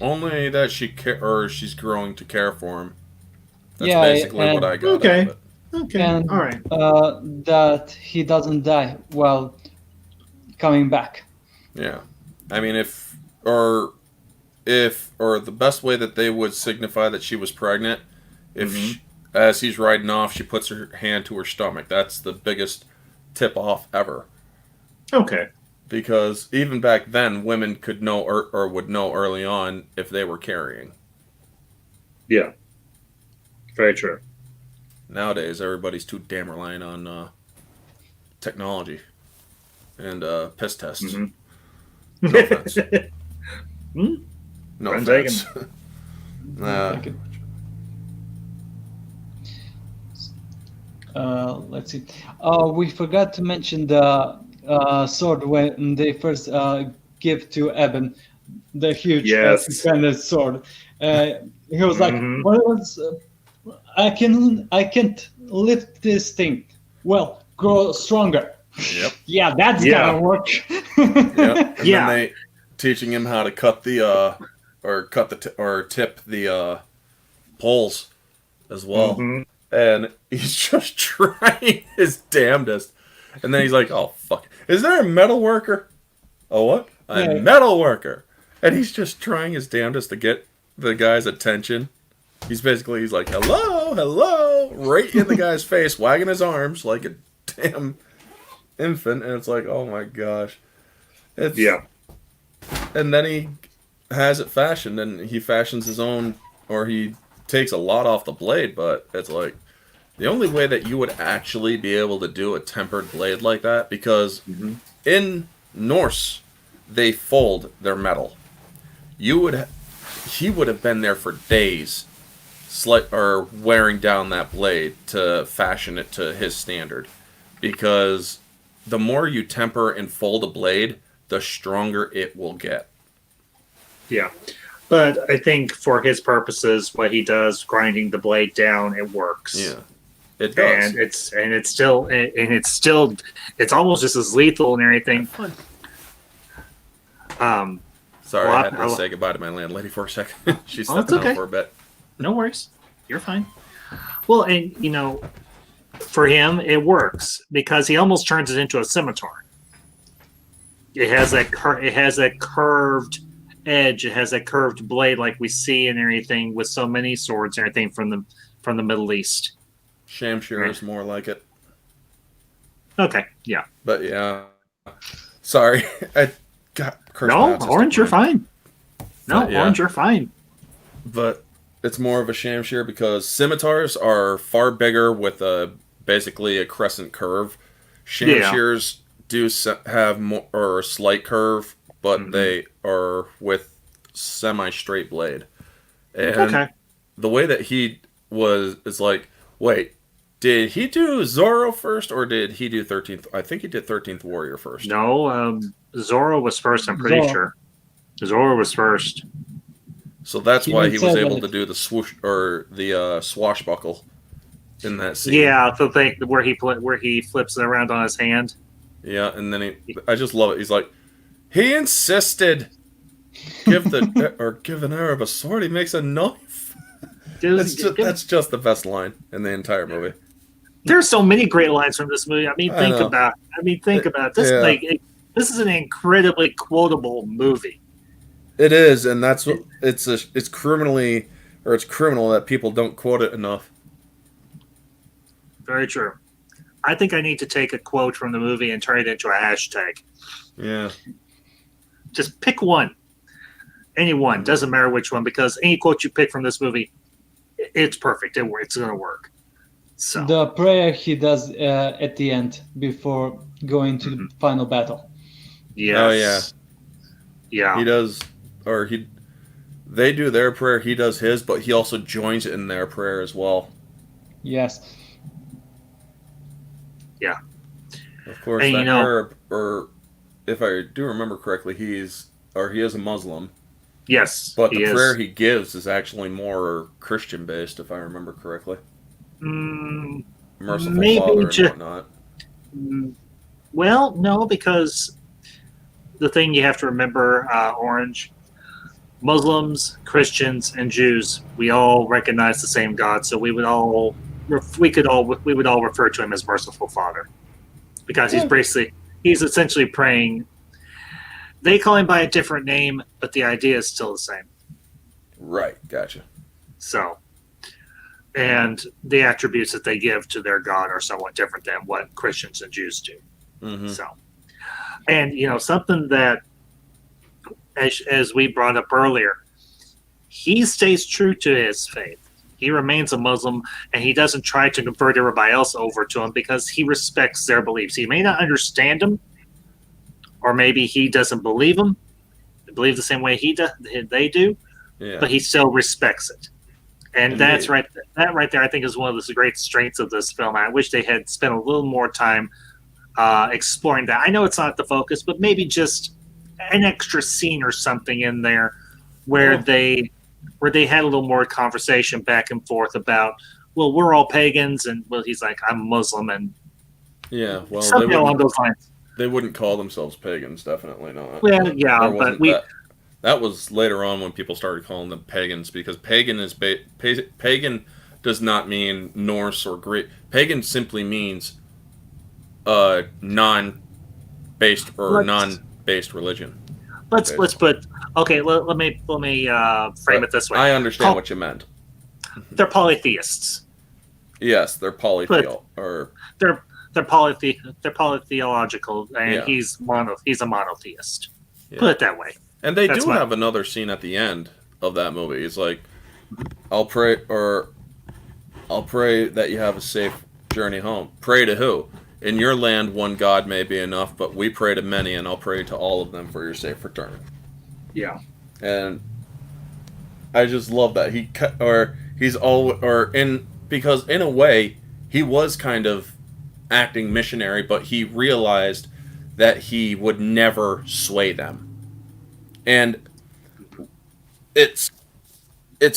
Only that she's growing to care for him. That's Yeah, basically what I got out of it. Okay, and all right. that he doesn't die while coming back. Yeah, I mean, or the best way that they would signify that she was pregnant, if as he's riding off, she puts her hand to her stomach. That's the biggest tip off ever. Okay. Because even back then, women could know or would know early on if they were carrying. Yeah. Very true. Nowadays, everybody's too damn reliant on technology and piss tests. Mm-hmm. No offense. No Friends offense. Let's see. We forgot to mention the sword when they first give to Eben, the huge independent sword. He was like, "What was? I can't lift this thing. Well, grow stronger." Yep. Yeah, that's gonna work. Yep. And then they teaching him how to cut the or tip the poles as well. And he's just trying his damnedest. And then he's like, "Oh fuck! Is there a metal worker? Oh what? A metal worker!" And he's just trying his damnedest to get the guy's attention. He's like, "Hello, hello!" right in the guy's face, wagging his arms like a damn infant. And it's like, oh my gosh, And then he has it fashioned, and he fashions his own, or he takes a lot off the blade. But it's like, the only way that you would actually be able to do a tempered blade like that, because in Norse, they fold their metal. He would have been there for days, or wearing down that blade to fashion it to his standard. Because the more you temper and fold a blade, the stronger it will get. Yeah. But I think for his purposes, what he does, grinding the blade down, it works. Yeah. It does. And it's almost just as lethal and everything. Sorry, I had to say goodbye to my landlady for a second. She's stepping out for a bit. No worries. You're fine. Well, and for him, it works because he almost turns it into a scimitar. It has that curved edge. It has that curved blade like we see and everything with so many swords and everything from the Middle East. Shamshir is more like it. Okay, yeah. But yeah. Sorry. I got cursed. No, Orange, you're fine. No, yeah. Orange, you're fine. But it's more of a shamshir because scimitars are far bigger with basically a crescent curve. Shamshirs do have more or a slight curve, but they are with semi-straight blade. And the way that he is like, wait, did he do Zorro first or did he do 13th? I think he did 13th Warrior first. No, Zorro was first, I'm pretty sure. Zorro was first. So that's why he was able to do the swoosh or the swashbuckle in that scene. Yeah, the thing where he flips it around on his hand. Yeah, and then I just love it. He's like, he insisted, give an Arab a sword. He makes a knife. That's just the best line in the entire movie. There's so many great lines from this movie. Think about it. This this is an incredibly quotable movie. It is, and that's what it's criminal that people don't quote it enough. Very true. I think I need to take a quote from the movie and turn it into a hashtag. Yeah. Just pick one. Any one. Doesn't matter which one, because any quote you pick from this movie, it's perfect. It's going to work. So The prayer he does at the end before going to the final battle. yes. Oh, yeah. Yeah. He does, or they do their prayer, he does his, but he also joins it in their prayer as well. Yes. Yeah. Of course, And, that you know, Arab, or if I do remember correctly, he is a Muslim, yes, but he the prayer is. he gives is actually more Christian based, if I remember correctly. Mm, Merciful maybe Father and just whatnot. well, no, because the thing you have to remember, Orange, Muslims, Christians, and Jews, we all recognize the same God, so we would all refer to him as Merciful Father, because Yeah. he's essentially praying. They call him by a different name, but the idea is still the same. Right, gotcha. So, and the attributes that they give to their God are somewhat different than what Christians and Jews do. Mm-hmm. So, and something that, as we brought up earlier, he stays true to his faith. He remains a Muslim, and he doesn't try to convert everybody else over to him because he respects their beliefs. He may not understand them, or maybe he doesn't believe them, believe the same way they do, Yeah. but he still respects it. And Indeed. that's right. That right there, I think, is one of the great strengths of this film. I wish they had spent a little more time exploring that. I know it's not the focus, but maybe just an extra scene or something in there where they had a little more conversation back and forth about, well, we're all pagans, and well, he's like, I'm Muslim, and Yeah, well, something along those lines. They wouldn't call themselves pagans, definitely not. Well, yeah, but that was later on when people started calling them pagans, because pagan does not mean Norse or Greek. Pagan simply means non-based religion. Let's put okay. Let me frame it this way. I understand what you meant. They're polytheists. Yes, they're polytheal, or they're polytheological, and he's a monotheist. Yeah. Put it that way. And they have another scene at the end of that movie. It's like, I'll pray that you have a safe journey home. Pray to who? In your land, one God may be enough, but we pray to many, and I'll pray to all of them for your safe return. Yeah. And I just love that because in a way he was kind of acting missionary, but he realized that he would never sway them. And it's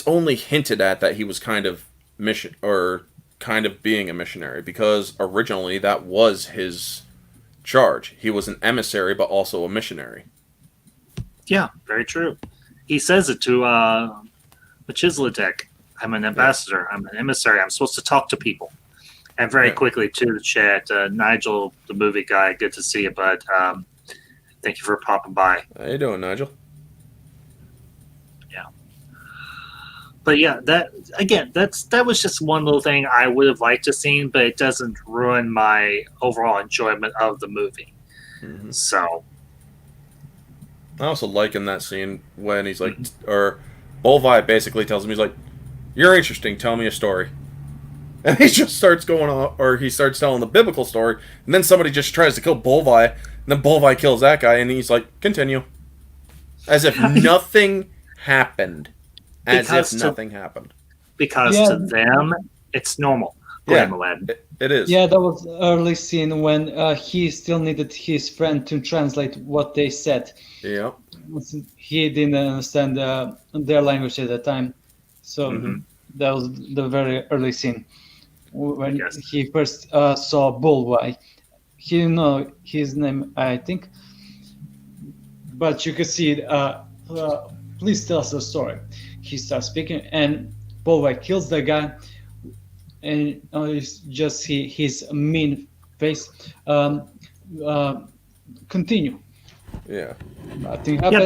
only hinted at that he was kind of being a missionary, because originally that was his charge. He was an emissary, but also a missionary. Yeah, very true. He says it to Melchizedek. I'm an ambassador. I'm an emissary. I'm supposed to talk to people. And very quickly to the chat, Nigel, the movie guy, good to see you, bud. Thank you for popping by. How you doing, Nigel? Yeah. But yeah, that was just one little thing I would have liked to see, but it doesn't ruin my overall enjoyment of the movie. Mm-hmm. So I also like in that scene when he's like, or Bolvi basically tells him, he's like, "You're interesting, tell me a story." And he just starts going on, or he starts telling the biblical story, and then somebody just tries to kill Bolvi, and then Bolvi kills that guy, and he's like, "Continue." As if nothing happened. Because to them, it's normal. It is. Yeah, that was the early scene when he still needed his friend to translate what they said. Yeah. He didn't understand their language at the time. So that was the very early scene when he first saw Bolvi. He didn't know his name, I think. But you could see please tell us the story. He starts speaking, and Bolvi kills the guy, and you just see his mean face. Continue. Yeah. Nothing happened. Yeah,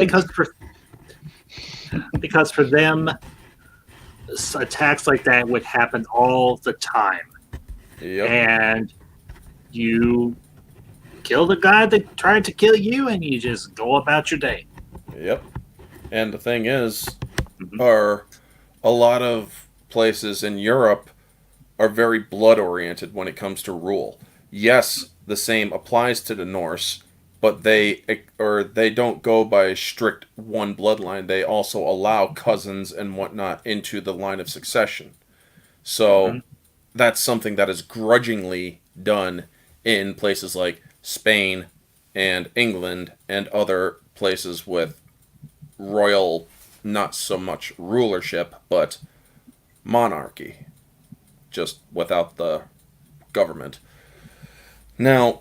because for them, attacks like that would happen all the time. Yep. And you kill the guy that tried to kill you, and you just go about your day. Yep. And the thing is, are a lot of places in Europe are very blood oriented when it comes to rule. Yes, the same applies to the Norse, but they don't go by strict one bloodline. They also allow cousins and whatnot into the line of succession. So Mhm. that's something that is grudgingly done in places like Spain and England and other places with royal, not so much rulership, but monarchy, just without the government. Now,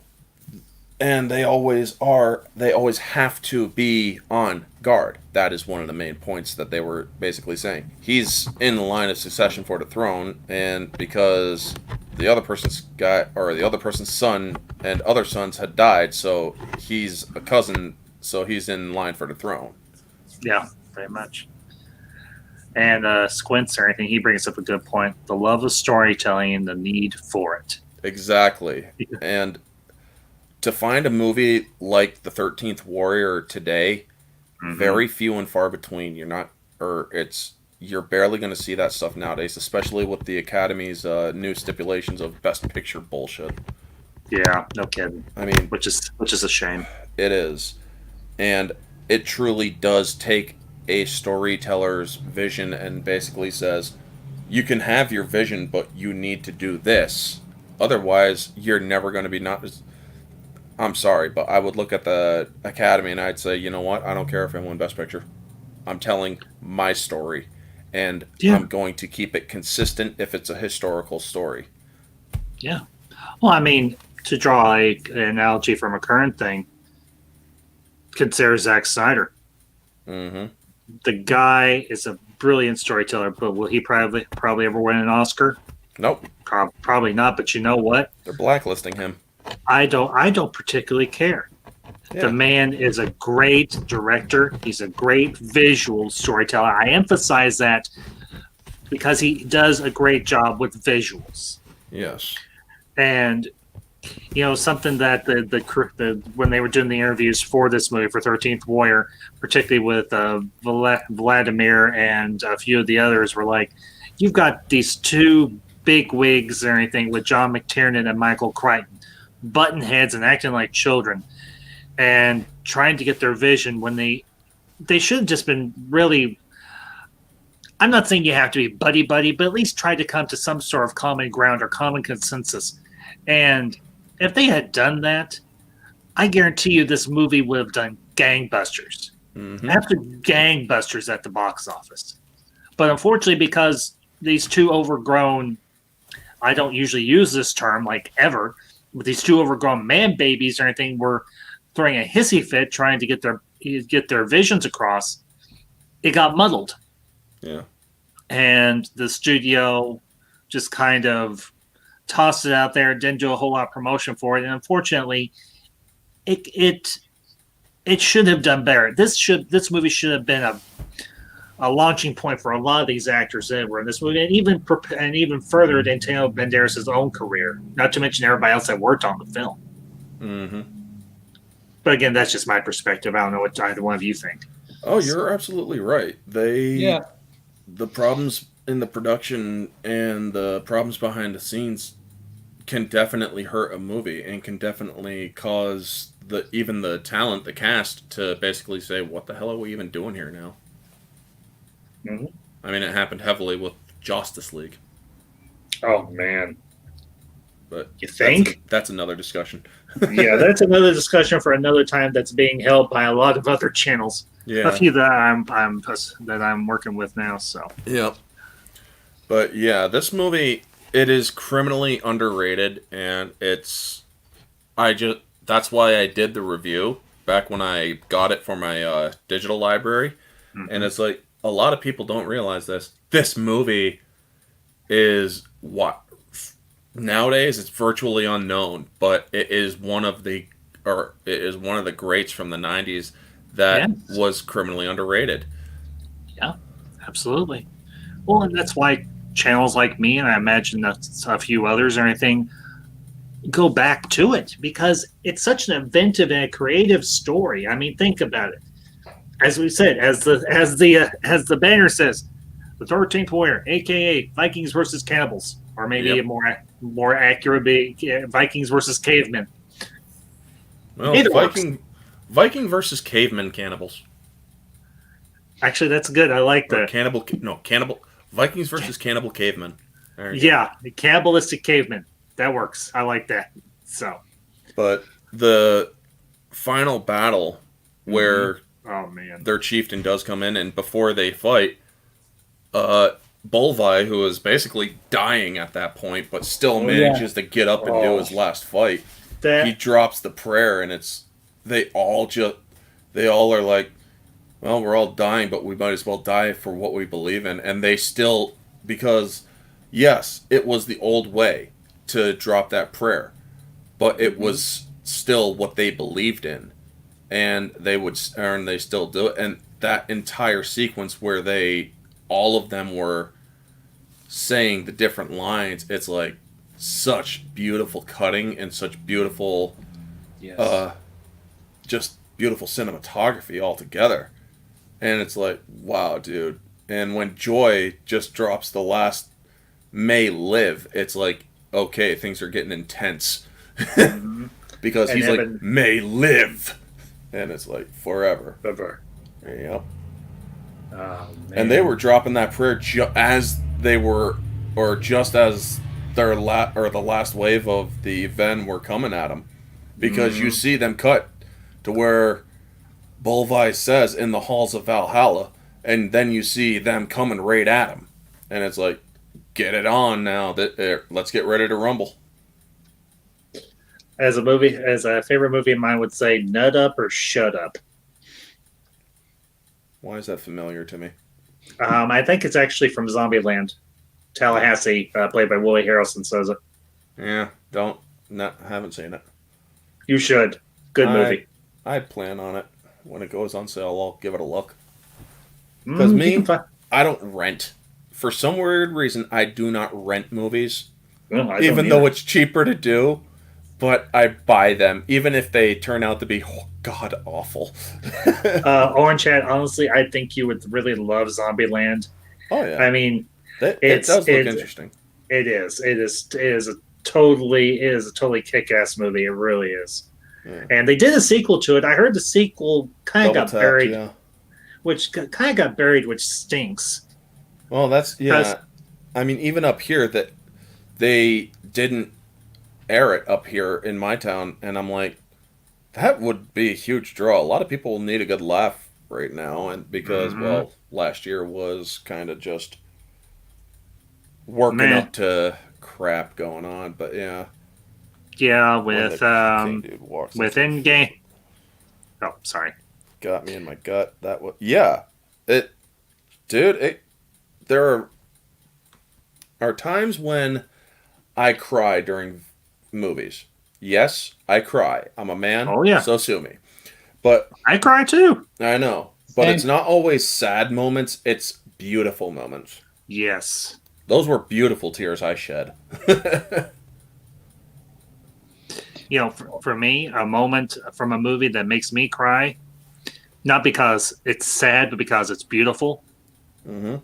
and they always have to be on guard. That is one of the main points that they were basically saying. He's in the line of succession for the throne, and because the other person's son and other sons had died, so he's a cousin, so he's in line for the throne. Yeah, very much. And Squints or anything, he brings up a good point. The love of storytelling and the need for it. Exactly. And to find a movie like The 13th Warrior today, Mhm. very few and far between. You're barely going to see that stuff nowadays, especially with the Academy's new stipulations of Best Picture bullshit. Yeah, no kidding. I mean, Which is a shame. it is, and it truly does take a storyteller's vision and basically says, you can have your vision, but you need to do this. Otherwise, you're never going to be not. I'm sorry, but I would look at the Academy and I'd say, you know what? I don't care if I win Best Picture. I'm telling my story, and Yeah. I'm going to keep it consistent if it's a historical story. Yeah. Well, I mean, to draw an analogy from a current thing, consider Zack Snyder. Mm-hmm. The guy is a brilliant storyteller, but will he probably ever win an Oscar? Nope. Probably not. But you know what? They're blacklisting him. I don't particularly care. Yeah. The man is a great director. He's a great visual storyteller. I emphasize that because he does a great job with visuals. Yes. And something that the when they were doing the interviews for this movie for 13th Warrior, particularly with Vladimir and a few of the others, were like, you've got these two big wigs or anything with John McTiernan and Michael Crichton, button heads and acting like children, and trying to get their vision when they should have just been really. I'm not saying you have to be buddy, but at least try to come to some sort of common ground or common consensus. And if they had done that, I guarantee you this movie would have done gangbusters. Mm-hmm. After gangbusters at the box office. But unfortunately, because these two overgrown, I don't usually use this term like ever, but these two overgrown man babies or anything were throwing a hissy fit trying to get their visions across, it got muddled. Yeah. And the studio just kind of tossed it out there, didn't do a whole lot of promotion for it, and unfortunately, it should have done better. This movie should have been a launching point for a lot of these actors that were in this movie, and even further in Antonio Banderas' own career. Not to mention everybody else that worked on the film. Mm-hmm. But again, that's just my perspective. I don't know what either one of you think. Oh, you're absolutely right. The problems in the production and the problems behind the scenes can definitely hurt a movie and can definitely cause even the talent, the cast, to basically say, what the hell are we even doing here now? Mm-hmm. I mean, it happened heavily with Justice League. Oh, man. But you think? That's another discussion. Yeah, that's another discussion for another time that's being held by a lot of other channels. Yeah. A few that I'm working with now, so. Yep. But yeah, this movie, it is criminally underrated, and that's why I did the review back when I got it for my digital library. Mm-hmm. And it's like, a lot of people don't realize this. This movie is nowadays it's virtually unknown, but it is one of the greats from the 90s that was criminally underrated. Yeah, absolutely. Well, and that's why channels like me, and I imagine that's a few others or anything, go back to it because it's such an inventive and a creative story. I mean, think about it. As we said, as the banner says, the 13th Warrior, aka Vikings versus cannibals. or maybe Yep. a more accurate be Vikings versus cavemen. Well, Either works. Viking versus caveman cannibals. Actually, that's good. I like Or that. cannibal Vikings versus cannibal cavemen. There you go. Yeah, the cannibalistic cavemen. That works. I like that. So, But the final battle where oh man, their chieftain does come in, and before they fight, Bolvi, who is basically dying at that point, but still Oh, yeah. manages to get up and do his last fight. He that drops the prayer, and they all are like, well, we're all dying, but we might as well die for what we believe in. And they still, because yes, it was the old way to drop that prayer, but it was still what they believed in, and they still do it. And that entire sequence where all of them were saying the different lines, it's like such beautiful cutting and such beautiful, Yes. just beautiful cinematography altogether. And it's like, wow, dude. And when Joy just drops the last "may live," it's like, okay, things are getting intense. Because And he's Evan- like, "may live," and it's like forever. Yep. Oh, And they were dropping that prayer as they were, or just as the last wave of the Ven were coming at them, because you see them cut to where Bolvi says in the halls of Valhalla, and then you see them coming right at him, and it's like, get it on now. Let's get ready to rumble. as a favorite movie of mine would say, "Nut Up" or "Shut Up." Why is that familiar to me? I think it's actually from Zombieland. Tallahassee, played by Willie Harrelson, says it. Yeah, haven't seen it. You should. Good movie. I plan on it. When it goes on sale, I'll give it a look. Because You me, can find- I don't rent. For some weird reason, I do not rent movies. Well, I don't Even though either. it's cheaper to do, but I buy them, even if they turn out to be god awful. Orange Hat, honestly, I think you would really love Zombieland. Oh, yeah. I mean, It it's- does look it's- interesting. it is a totally kick-ass movie. It really is. Yeah. And they did a sequel to it. I heard the sequel kind of Double got tapped, buried, yeah. which stinks. Well, that's, yeah. 'Cause- I mean, even up here, that they didn't air it up here in my town, and I'm like, that would be a huge draw. A lot of people need a good laugh right now, and because, well, last year was kind of just working Man. up to crap going on, but yeah. Yeah, When with the king dude walks with into the Endgame. Oh, sorry. got me in my gut. That was, yeah, there are times when I cry during movies. Yes, I cry. I'm a man. Oh, yeah. So sue me. But I cry too. I know. But Same. it's not always sad moments. It's beautiful moments. Yes. Those were beautiful tears I shed. You know, for me, a moment from a movie that makes me cry, not because it's sad, but because it's beautiful. Mm-hmm.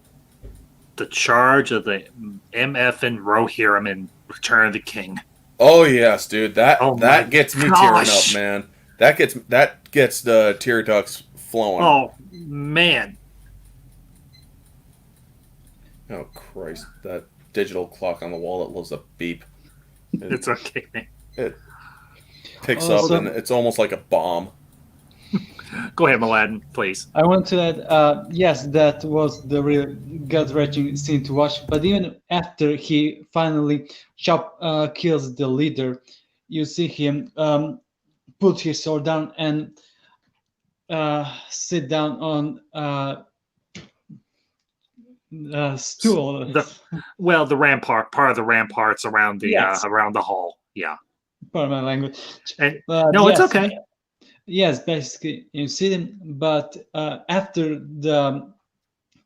The charge of the MF and Rohirrim in Return of the King. Oh yes, dude. That Oh, my that gets me gosh. tearing up, man. That gets the tear ducts flowing. Oh man. Oh Christ! That digital clock on the wall that loves a beep. It's okay, man. It picks Also- up and it's almost like a bomb. Go ahead, Aladdin, please. I want to add, yes, that was the real gut-wrenching scene to watch. But even after he finally kills the leader, you see him put his sword down and sit down on a stool. The rampart, part of the ramparts around the Yes. around the hall. Yeah. Pardon my language. And But no, it's yes, okay. Yes, basically you see them, but after the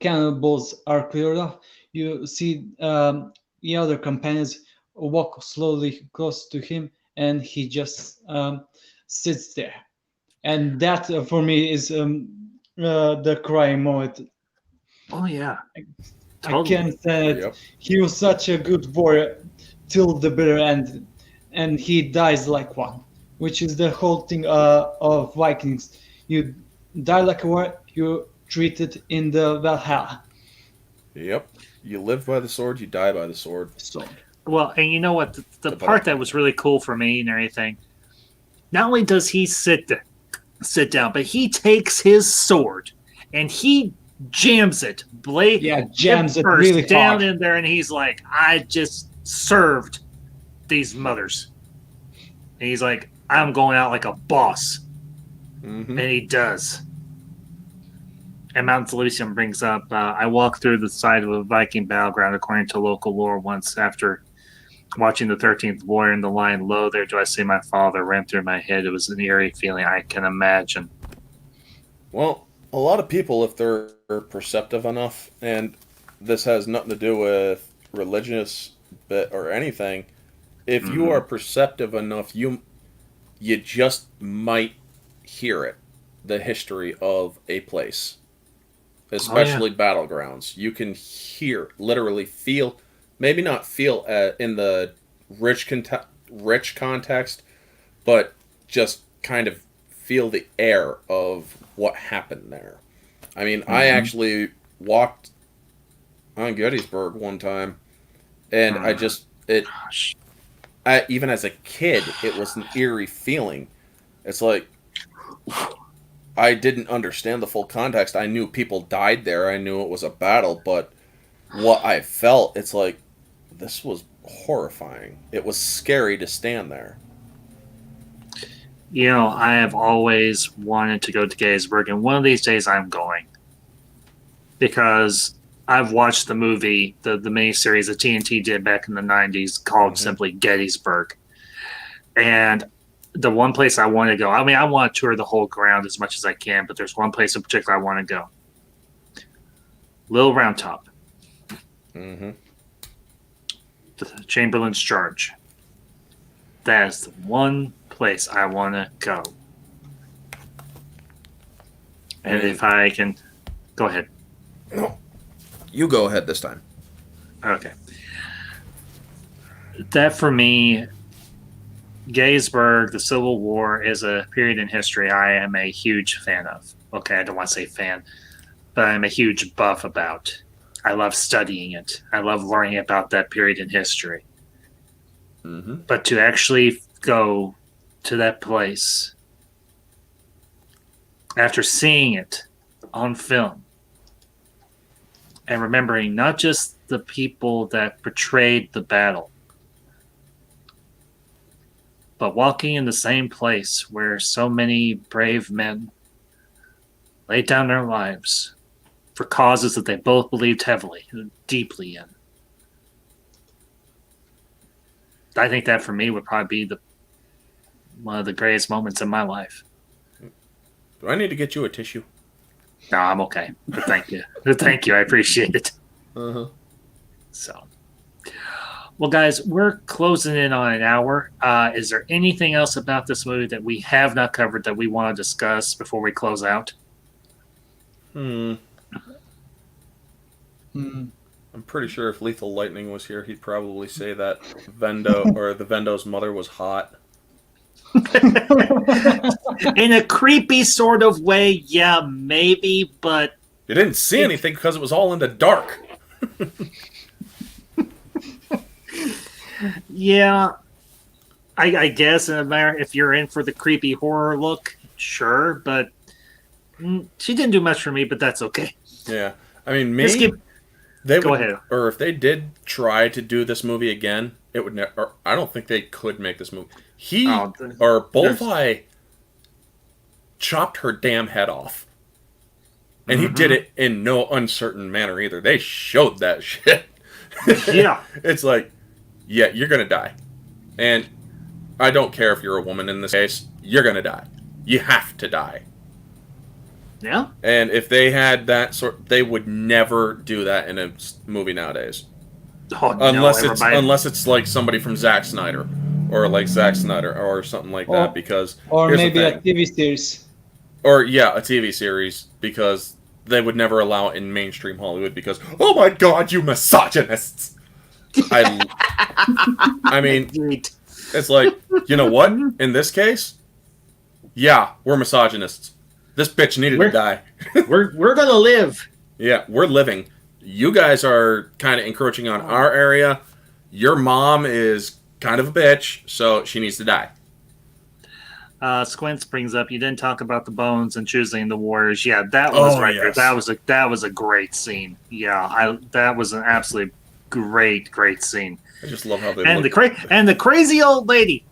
cannibals are cleared off, you see the other companions walk slowly close to him, and he just sits there. And that, for me, is the crying moment. Oh yeah. Totally. I can't say it. Yep. He was such a good warrior till the bitter end, and he dies like one, which is the whole thing of Vikings. You die like a warrior, you're treated in the Valhalla. Yep. You live by the sword, you die by the sword. So Well, and you know what? The The part battle. that was really cool for me and everything, not only does he sit down, but he takes his sword and he jams it, jams it first really down hard. in there, and he's like, "I just served these mothers," and he's like, "I'm going out like a boss," Mm-hmm. and he does. And Mount Elysium brings up, I walked through the side of a Viking battleground according to local lore once after watching the 13th Warrior and the line, "Lo, there do I see my father," ran through my head. It was an eerie feeling I can imagine. Well, a lot of people, if they're perceptive enough, and this has nothing to do with religious bit or anything, if you are perceptive enough, you just might hear it, the history of a place, especially battlegrounds. You can hear, literally feel, maybe not feel in the rich context, but just kind of feel the air of what happened there. I mean, I actually walked on Gettysburg one time, and even as a kid, it was an eerie feeling. It's like, I didn't understand the full context. I knew people died there. I knew it was a battle, but what I felt, it's like, this was horrifying. It was scary to stand there. You know, I have always wanted to go to Gettysburg, and one of these days I'm going. Because I've watched the movie, the miniseries that TNT did back in the 90s called simply Gettysburg. And the one place I want to go, I mean, I want to tour the whole ground as much as I can, but there's one place in particular I want to go. Little Round Top. Mm-hmm. The Chamberlain's Charge. That is the one place I want to go. And if I can... Go ahead. No. You go ahead this time. Okay. That for me, Gettysburg, the Civil War, is a period in history I am a huge fan of. Okay, I don't want to say fan, but I'm a huge buff about. I love studying it. I love learning about that period in history. Mm-hmm. But to actually go to that place after seeing it on film and remembering not just the people that portrayed the battle, but walking in the same place where so many brave men laid down their lives for causes that they both believed heavily and deeply in. I think that for me would probably be one of the greatest moments in my life. Do I need to get you a tissue? No, I'm okay. But thank you. Thank you. I appreciate it. Uh-huh. So, well, guys, we're closing in on an hour. Is there anything else about this movie that we have not covered that we want to discuss before we close out? I'm pretty sure if Lethal Lightning was here, he'd probably say that Vendo or the Vendo's mother was hot. In a creepy sort of way, yeah, maybe, but You didn't see anything because it was all in the dark. yeah, I guess if you're in for the creepy horror look, sure, but she didn't do much for me, but that's okay. Yeah, I mean, Go ahead. Or if they did try to do this movie again, it would never. I don't think they could make this movie. Bullseye chopped her damn head off, and he did it in no uncertain manner either. They showed that shit. Yeah, it's like, yeah, you're gonna die, and I don't care if you're a woman in this case. You're gonna die. You have to die. Yeah. And if they had that sort, they would never do that in a movie nowadays. Oh, unless it's like somebody from Zack Snyder, or like Zack Snyder, or something like that. Because or maybe a TV series. Or a TV series, because they would never allow it in mainstream Hollywood because, oh my god, you misogynists! I mean, it's like, you know what? In this case, yeah, we're misogynists. This bitch needed to die. we're gonna live. Yeah, we're living. You guys are kind of encroaching on our area. Your mom is kind of a bitch, so she needs to die. Squints brings up, you didn't talk about the bones and choosing the warriors. Yeah, that was there. That was a great scene. Yeah, that was an absolute great scene. I just love how they and the crazy old lady.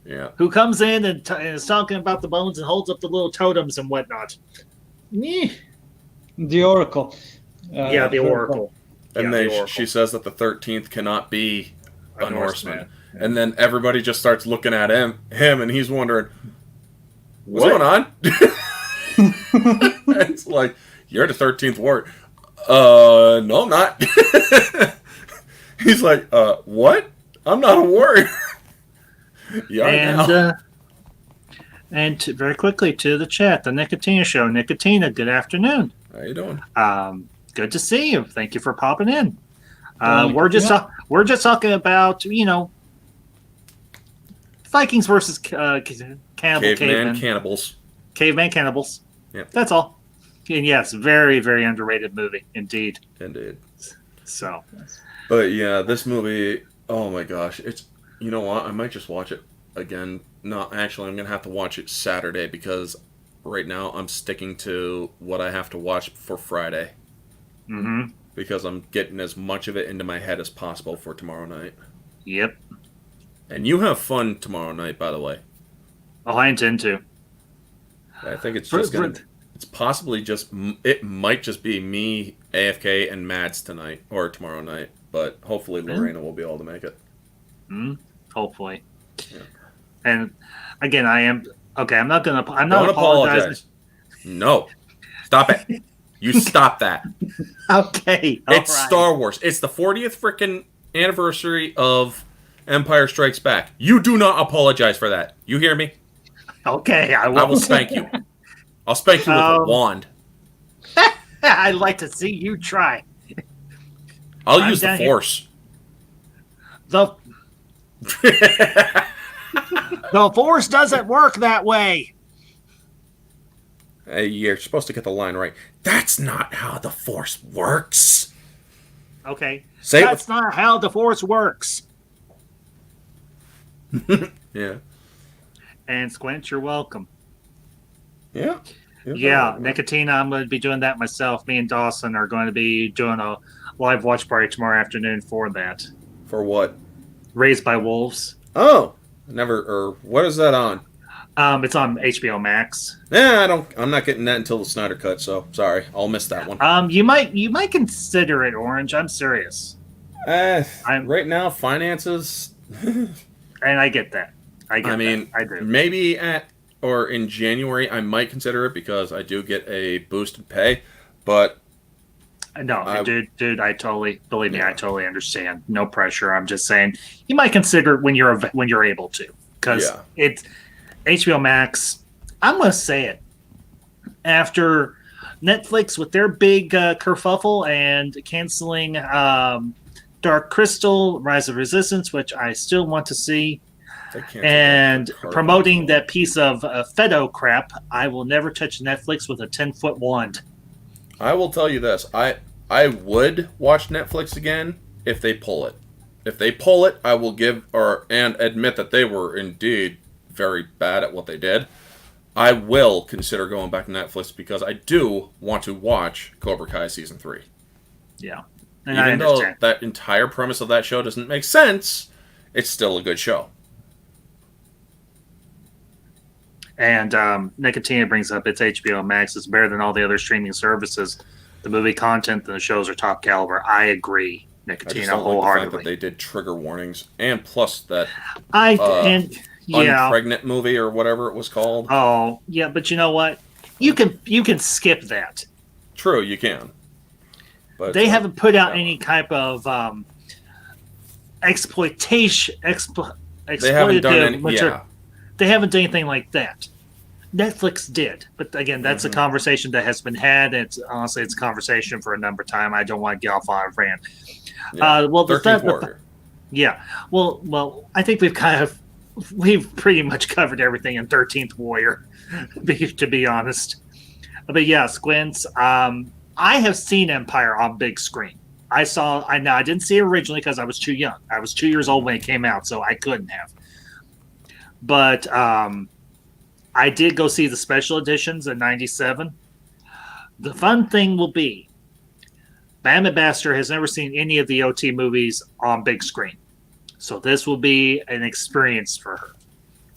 Yeah. Who comes in and is talking about the bones and holds up the little totems and whatnot. The Oracle. The Oracle. And she says that the 13th cannot be a Norseman. And then everybody just starts looking at him and he's wondering, what's going on? It's like, you're the 13th ward. No, I'm not. He's like, what? I'm not a warrior. And very quickly to the chat, the Nicotina Show. Nicotina, good afternoon. How you doing? Good to see you. Thank you for popping in. We're just talking about, Vikings versus caveman cannibals. Caveman cannibals. Yeah, that's all. And yes, very, very underrated movie indeed. So, but yeah, this movie. Oh my gosh, it's. You know what? I might just watch it again. No, actually, I'm gonna have to watch it Saturday because right now I'm sticking to what I have to watch for Friday. Mm-hmm. Because I'm getting as much of it into my head as possible for tomorrow night. Yep. And you have fun tomorrow night, by the way. Oh, I intend to. I think it's just gonna. It's possibly just. It might just be me, AFK, and Mads tonight or tomorrow night. But hopefully Lorena will be able to make it. Hopefully. Yeah. And again, I'm not Don't apologize. No. Stop it. You stop that. Okay. It's right. Star Wars. It's the 40th freaking anniversary of Empire Strikes Back. You do not apologize for that. You hear me? Okay, I will spank you. I'll spank you with a wand. I'd like to see you try. I'll use the Force. The Force doesn't work that way. You're supposed to get the line right. That's not how the Force works. Okay. That's not how the Force works. Yeah. And Squint, you're welcome. Yeah. Yeah, Nicotina, I'm going to be doing that myself. Me and Dawson are going to be doing a live watch party tomorrow afternoon for that. For what? Raised by Wolves. Oh, what is that on? It's on HBO Max. Yeah, I'm not getting that until the Snyder Cut, so sorry, I'll miss that one. You might consider it, Orange. I'm serious. Right now, finances. And I get that. I do. Maybe in January I might consider it because I do get a boosted pay, but. No, dude, I totally believe me. I totally understand. No pressure. I'm just saying you might consider it when you're able to, because it's HBO Max. I'm going to say it after Netflix with their big kerfuffle and canceling Dark Crystal, Rise of Resistance, which I still want to see, and promoting that piece of Fedo crap. I will never touch Netflix with a 10-foot wand. I will tell you this. I would watch Netflix again if they pull it. If they pull it, I will and admit that they were indeed very bad at what they did. I will consider going back to Netflix because I do want to watch Cobra Kai Season 3. Yeah. And even though that entire premise of that show doesn't make sense, it's still a good show. And Nicotina brings up it's HBO Max. It's better than all the other streaming services. The movie content and the shows are top caliber. I agree, Nicotina, wholeheartedly. Like the fact that they did trigger warnings, and plus that Unpregnant movie or whatever it was called. Oh yeah, but you know what? You can skip that. True, you can. But they haven't put out any type of exploitation. They haven't done any. Yeah. They haven't done anything like that. Netflix did, but again, that's a conversation that has been had. And it's honestly, it's a conversation for a number of time. I don't want to get off on a rant. Yeah. Well, 13th Warrior. Yeah. Well, I think we've pretty much covered everything in 13th Warrior, to be honest. But yeah, Squints. I have seen Empire on big screen. I didn't see it originally because I was too young. I was 2 years old when it came out, so I couldn't have. But I did go see the special editions in '97. The fun thing will be, Bam Ambassador has never seen any of the OT movies on big screen. So this will be an experience for her.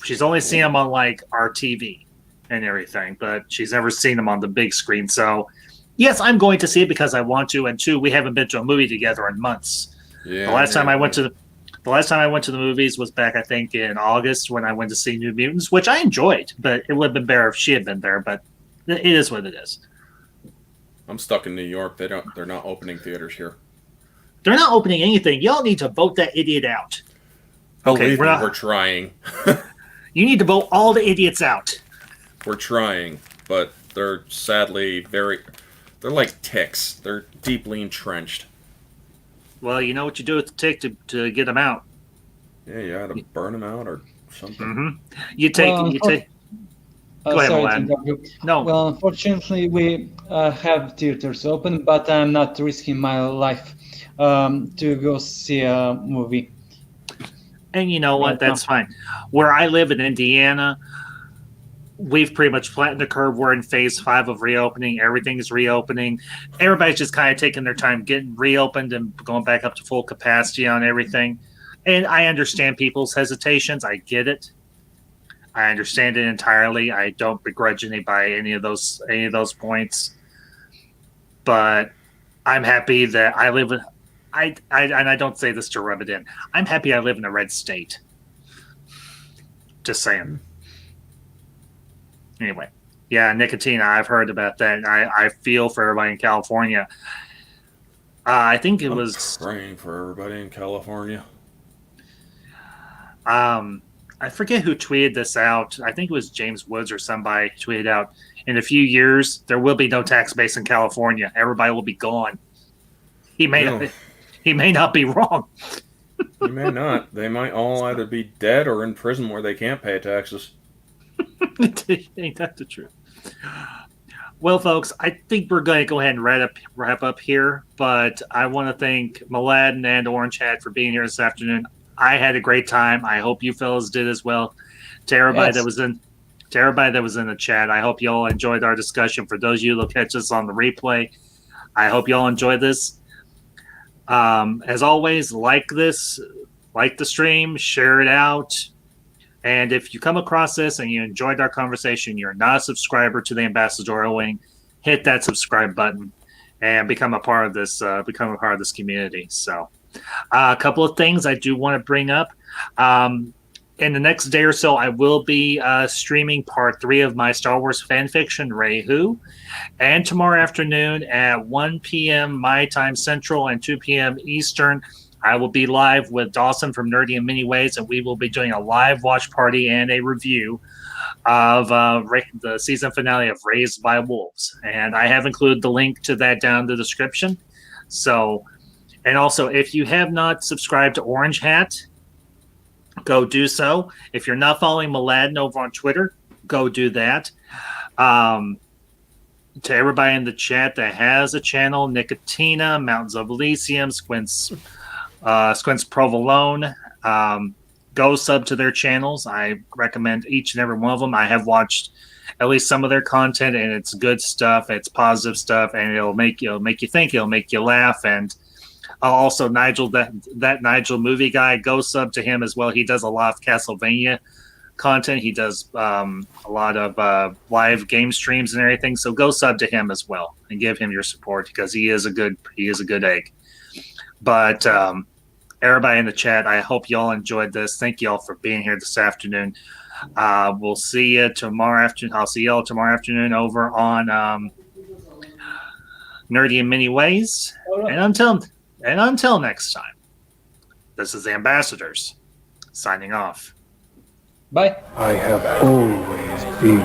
She's only seen them on like our TV and everything, but she's never seen them on the big screen. So yes, I'm going to see it because I want to. And two, we haven't been to a movie together in months. Yeah. The last time I went to the movies was back, I think, in August when I went to see New Mutants, which I enjoyed, but it would have been better if she had been there, but it is what it is. I'm stuck in New York. They're not opening theaters here. They're not opening anything. Y'all need to vote that idiot out. Okay, we're trying. You need to vote all the idiots out. We're trying, but they're sadly they're like ticks. They're deeply entrenched. Well, you know what you do with the tick to get them out. Yeah, you had to burn them out or something. Mm-hmm. You take. Go ahead, Milan. No. Well, unfortunately, we have theaters open, but I'm not risking my life to go see a movie. And you know what? That's fine. Where I live in Indiana, we've pretty much flattened the curve. We're in phase 5 of reopening. Everything is reopening. Everybody's just kind of taking their time getting reopened and going back up to full capacity on everything. And I understand people's hesitations. I get it. I understand it entirely. I don't begrudge anybody any of those points. But I'm happy that I live in. And I don't say this to rub it in. I'm happy I live in a red state. Just saying. Anyway, yeah, Nicotina, I've heard about that. I feel for everybody in California. I think it was praying for everybody in California. I forget who tweeted this out. I think it was James Woods or somebody tweeted out. In a few years, there will be no tax base in California. Everybody will be gone. He may not be wrong. He may not. They might all either be dead or in prison where they can't pay taxes. Ain't that the truth? Well, folks, I think we're going to go ahead and wrap up here. But I want to thank Mladen and Orange Hat for being here this afternoon. I had a great time. I hope you fellas did as well. To everybody that was in the chat, I hope you all enjoyed our discussion. For those of you that catch us on the replay, I hope you all enjoyed this. As always, like the stream, share it out. And if you come across this and you enjoyed our conversation, you're not a subscriber to the Ambassadorial Wing, hit that subscribe button and become a part of this community. So a couple of things I do want to bring up. In the next day or so, I will be streaming part 3 of my Star Wars fanfiction, Ray Who. And tomorrow afternoon at 1 p.m. my time Central and 2 p.m. Eastern, I will be live with Dawson from Nerdy in Many Ways, and we will be doing a live watch party and a review of the season finale of Raised by Wolves. And I have included the link to that down in the description. So, and also, if you have not subscribed to Orange Hat, go do so. If you're not following Mladen over on Twitter, go do that. To everybody in the chat that has a channel, Nicotina, Mountains of Elysium, Squints Provolone, go sub to their channels. I recommend each and every one of them. I have watched at least some of their content, and it's good stuff. It's positive stuff, and it'll make you think. It'll make you laugh. And also, Nigel, that Nigel movie guy, go sub to him as well. He does a lot of Castlevania content. He does a lot of live game streams and everything. So go sub to him as well and give him your support because he is a good egg. But everybody in the chat, I hope you all enjoyed this. Thank you all for being here this afternoon. We'll see you tomorrow afternoon. I'll see you all tomorrow afternoon over on Nerdy in Many Ways. And until next time, this is the Ambassadors signing off. Bye. I have always been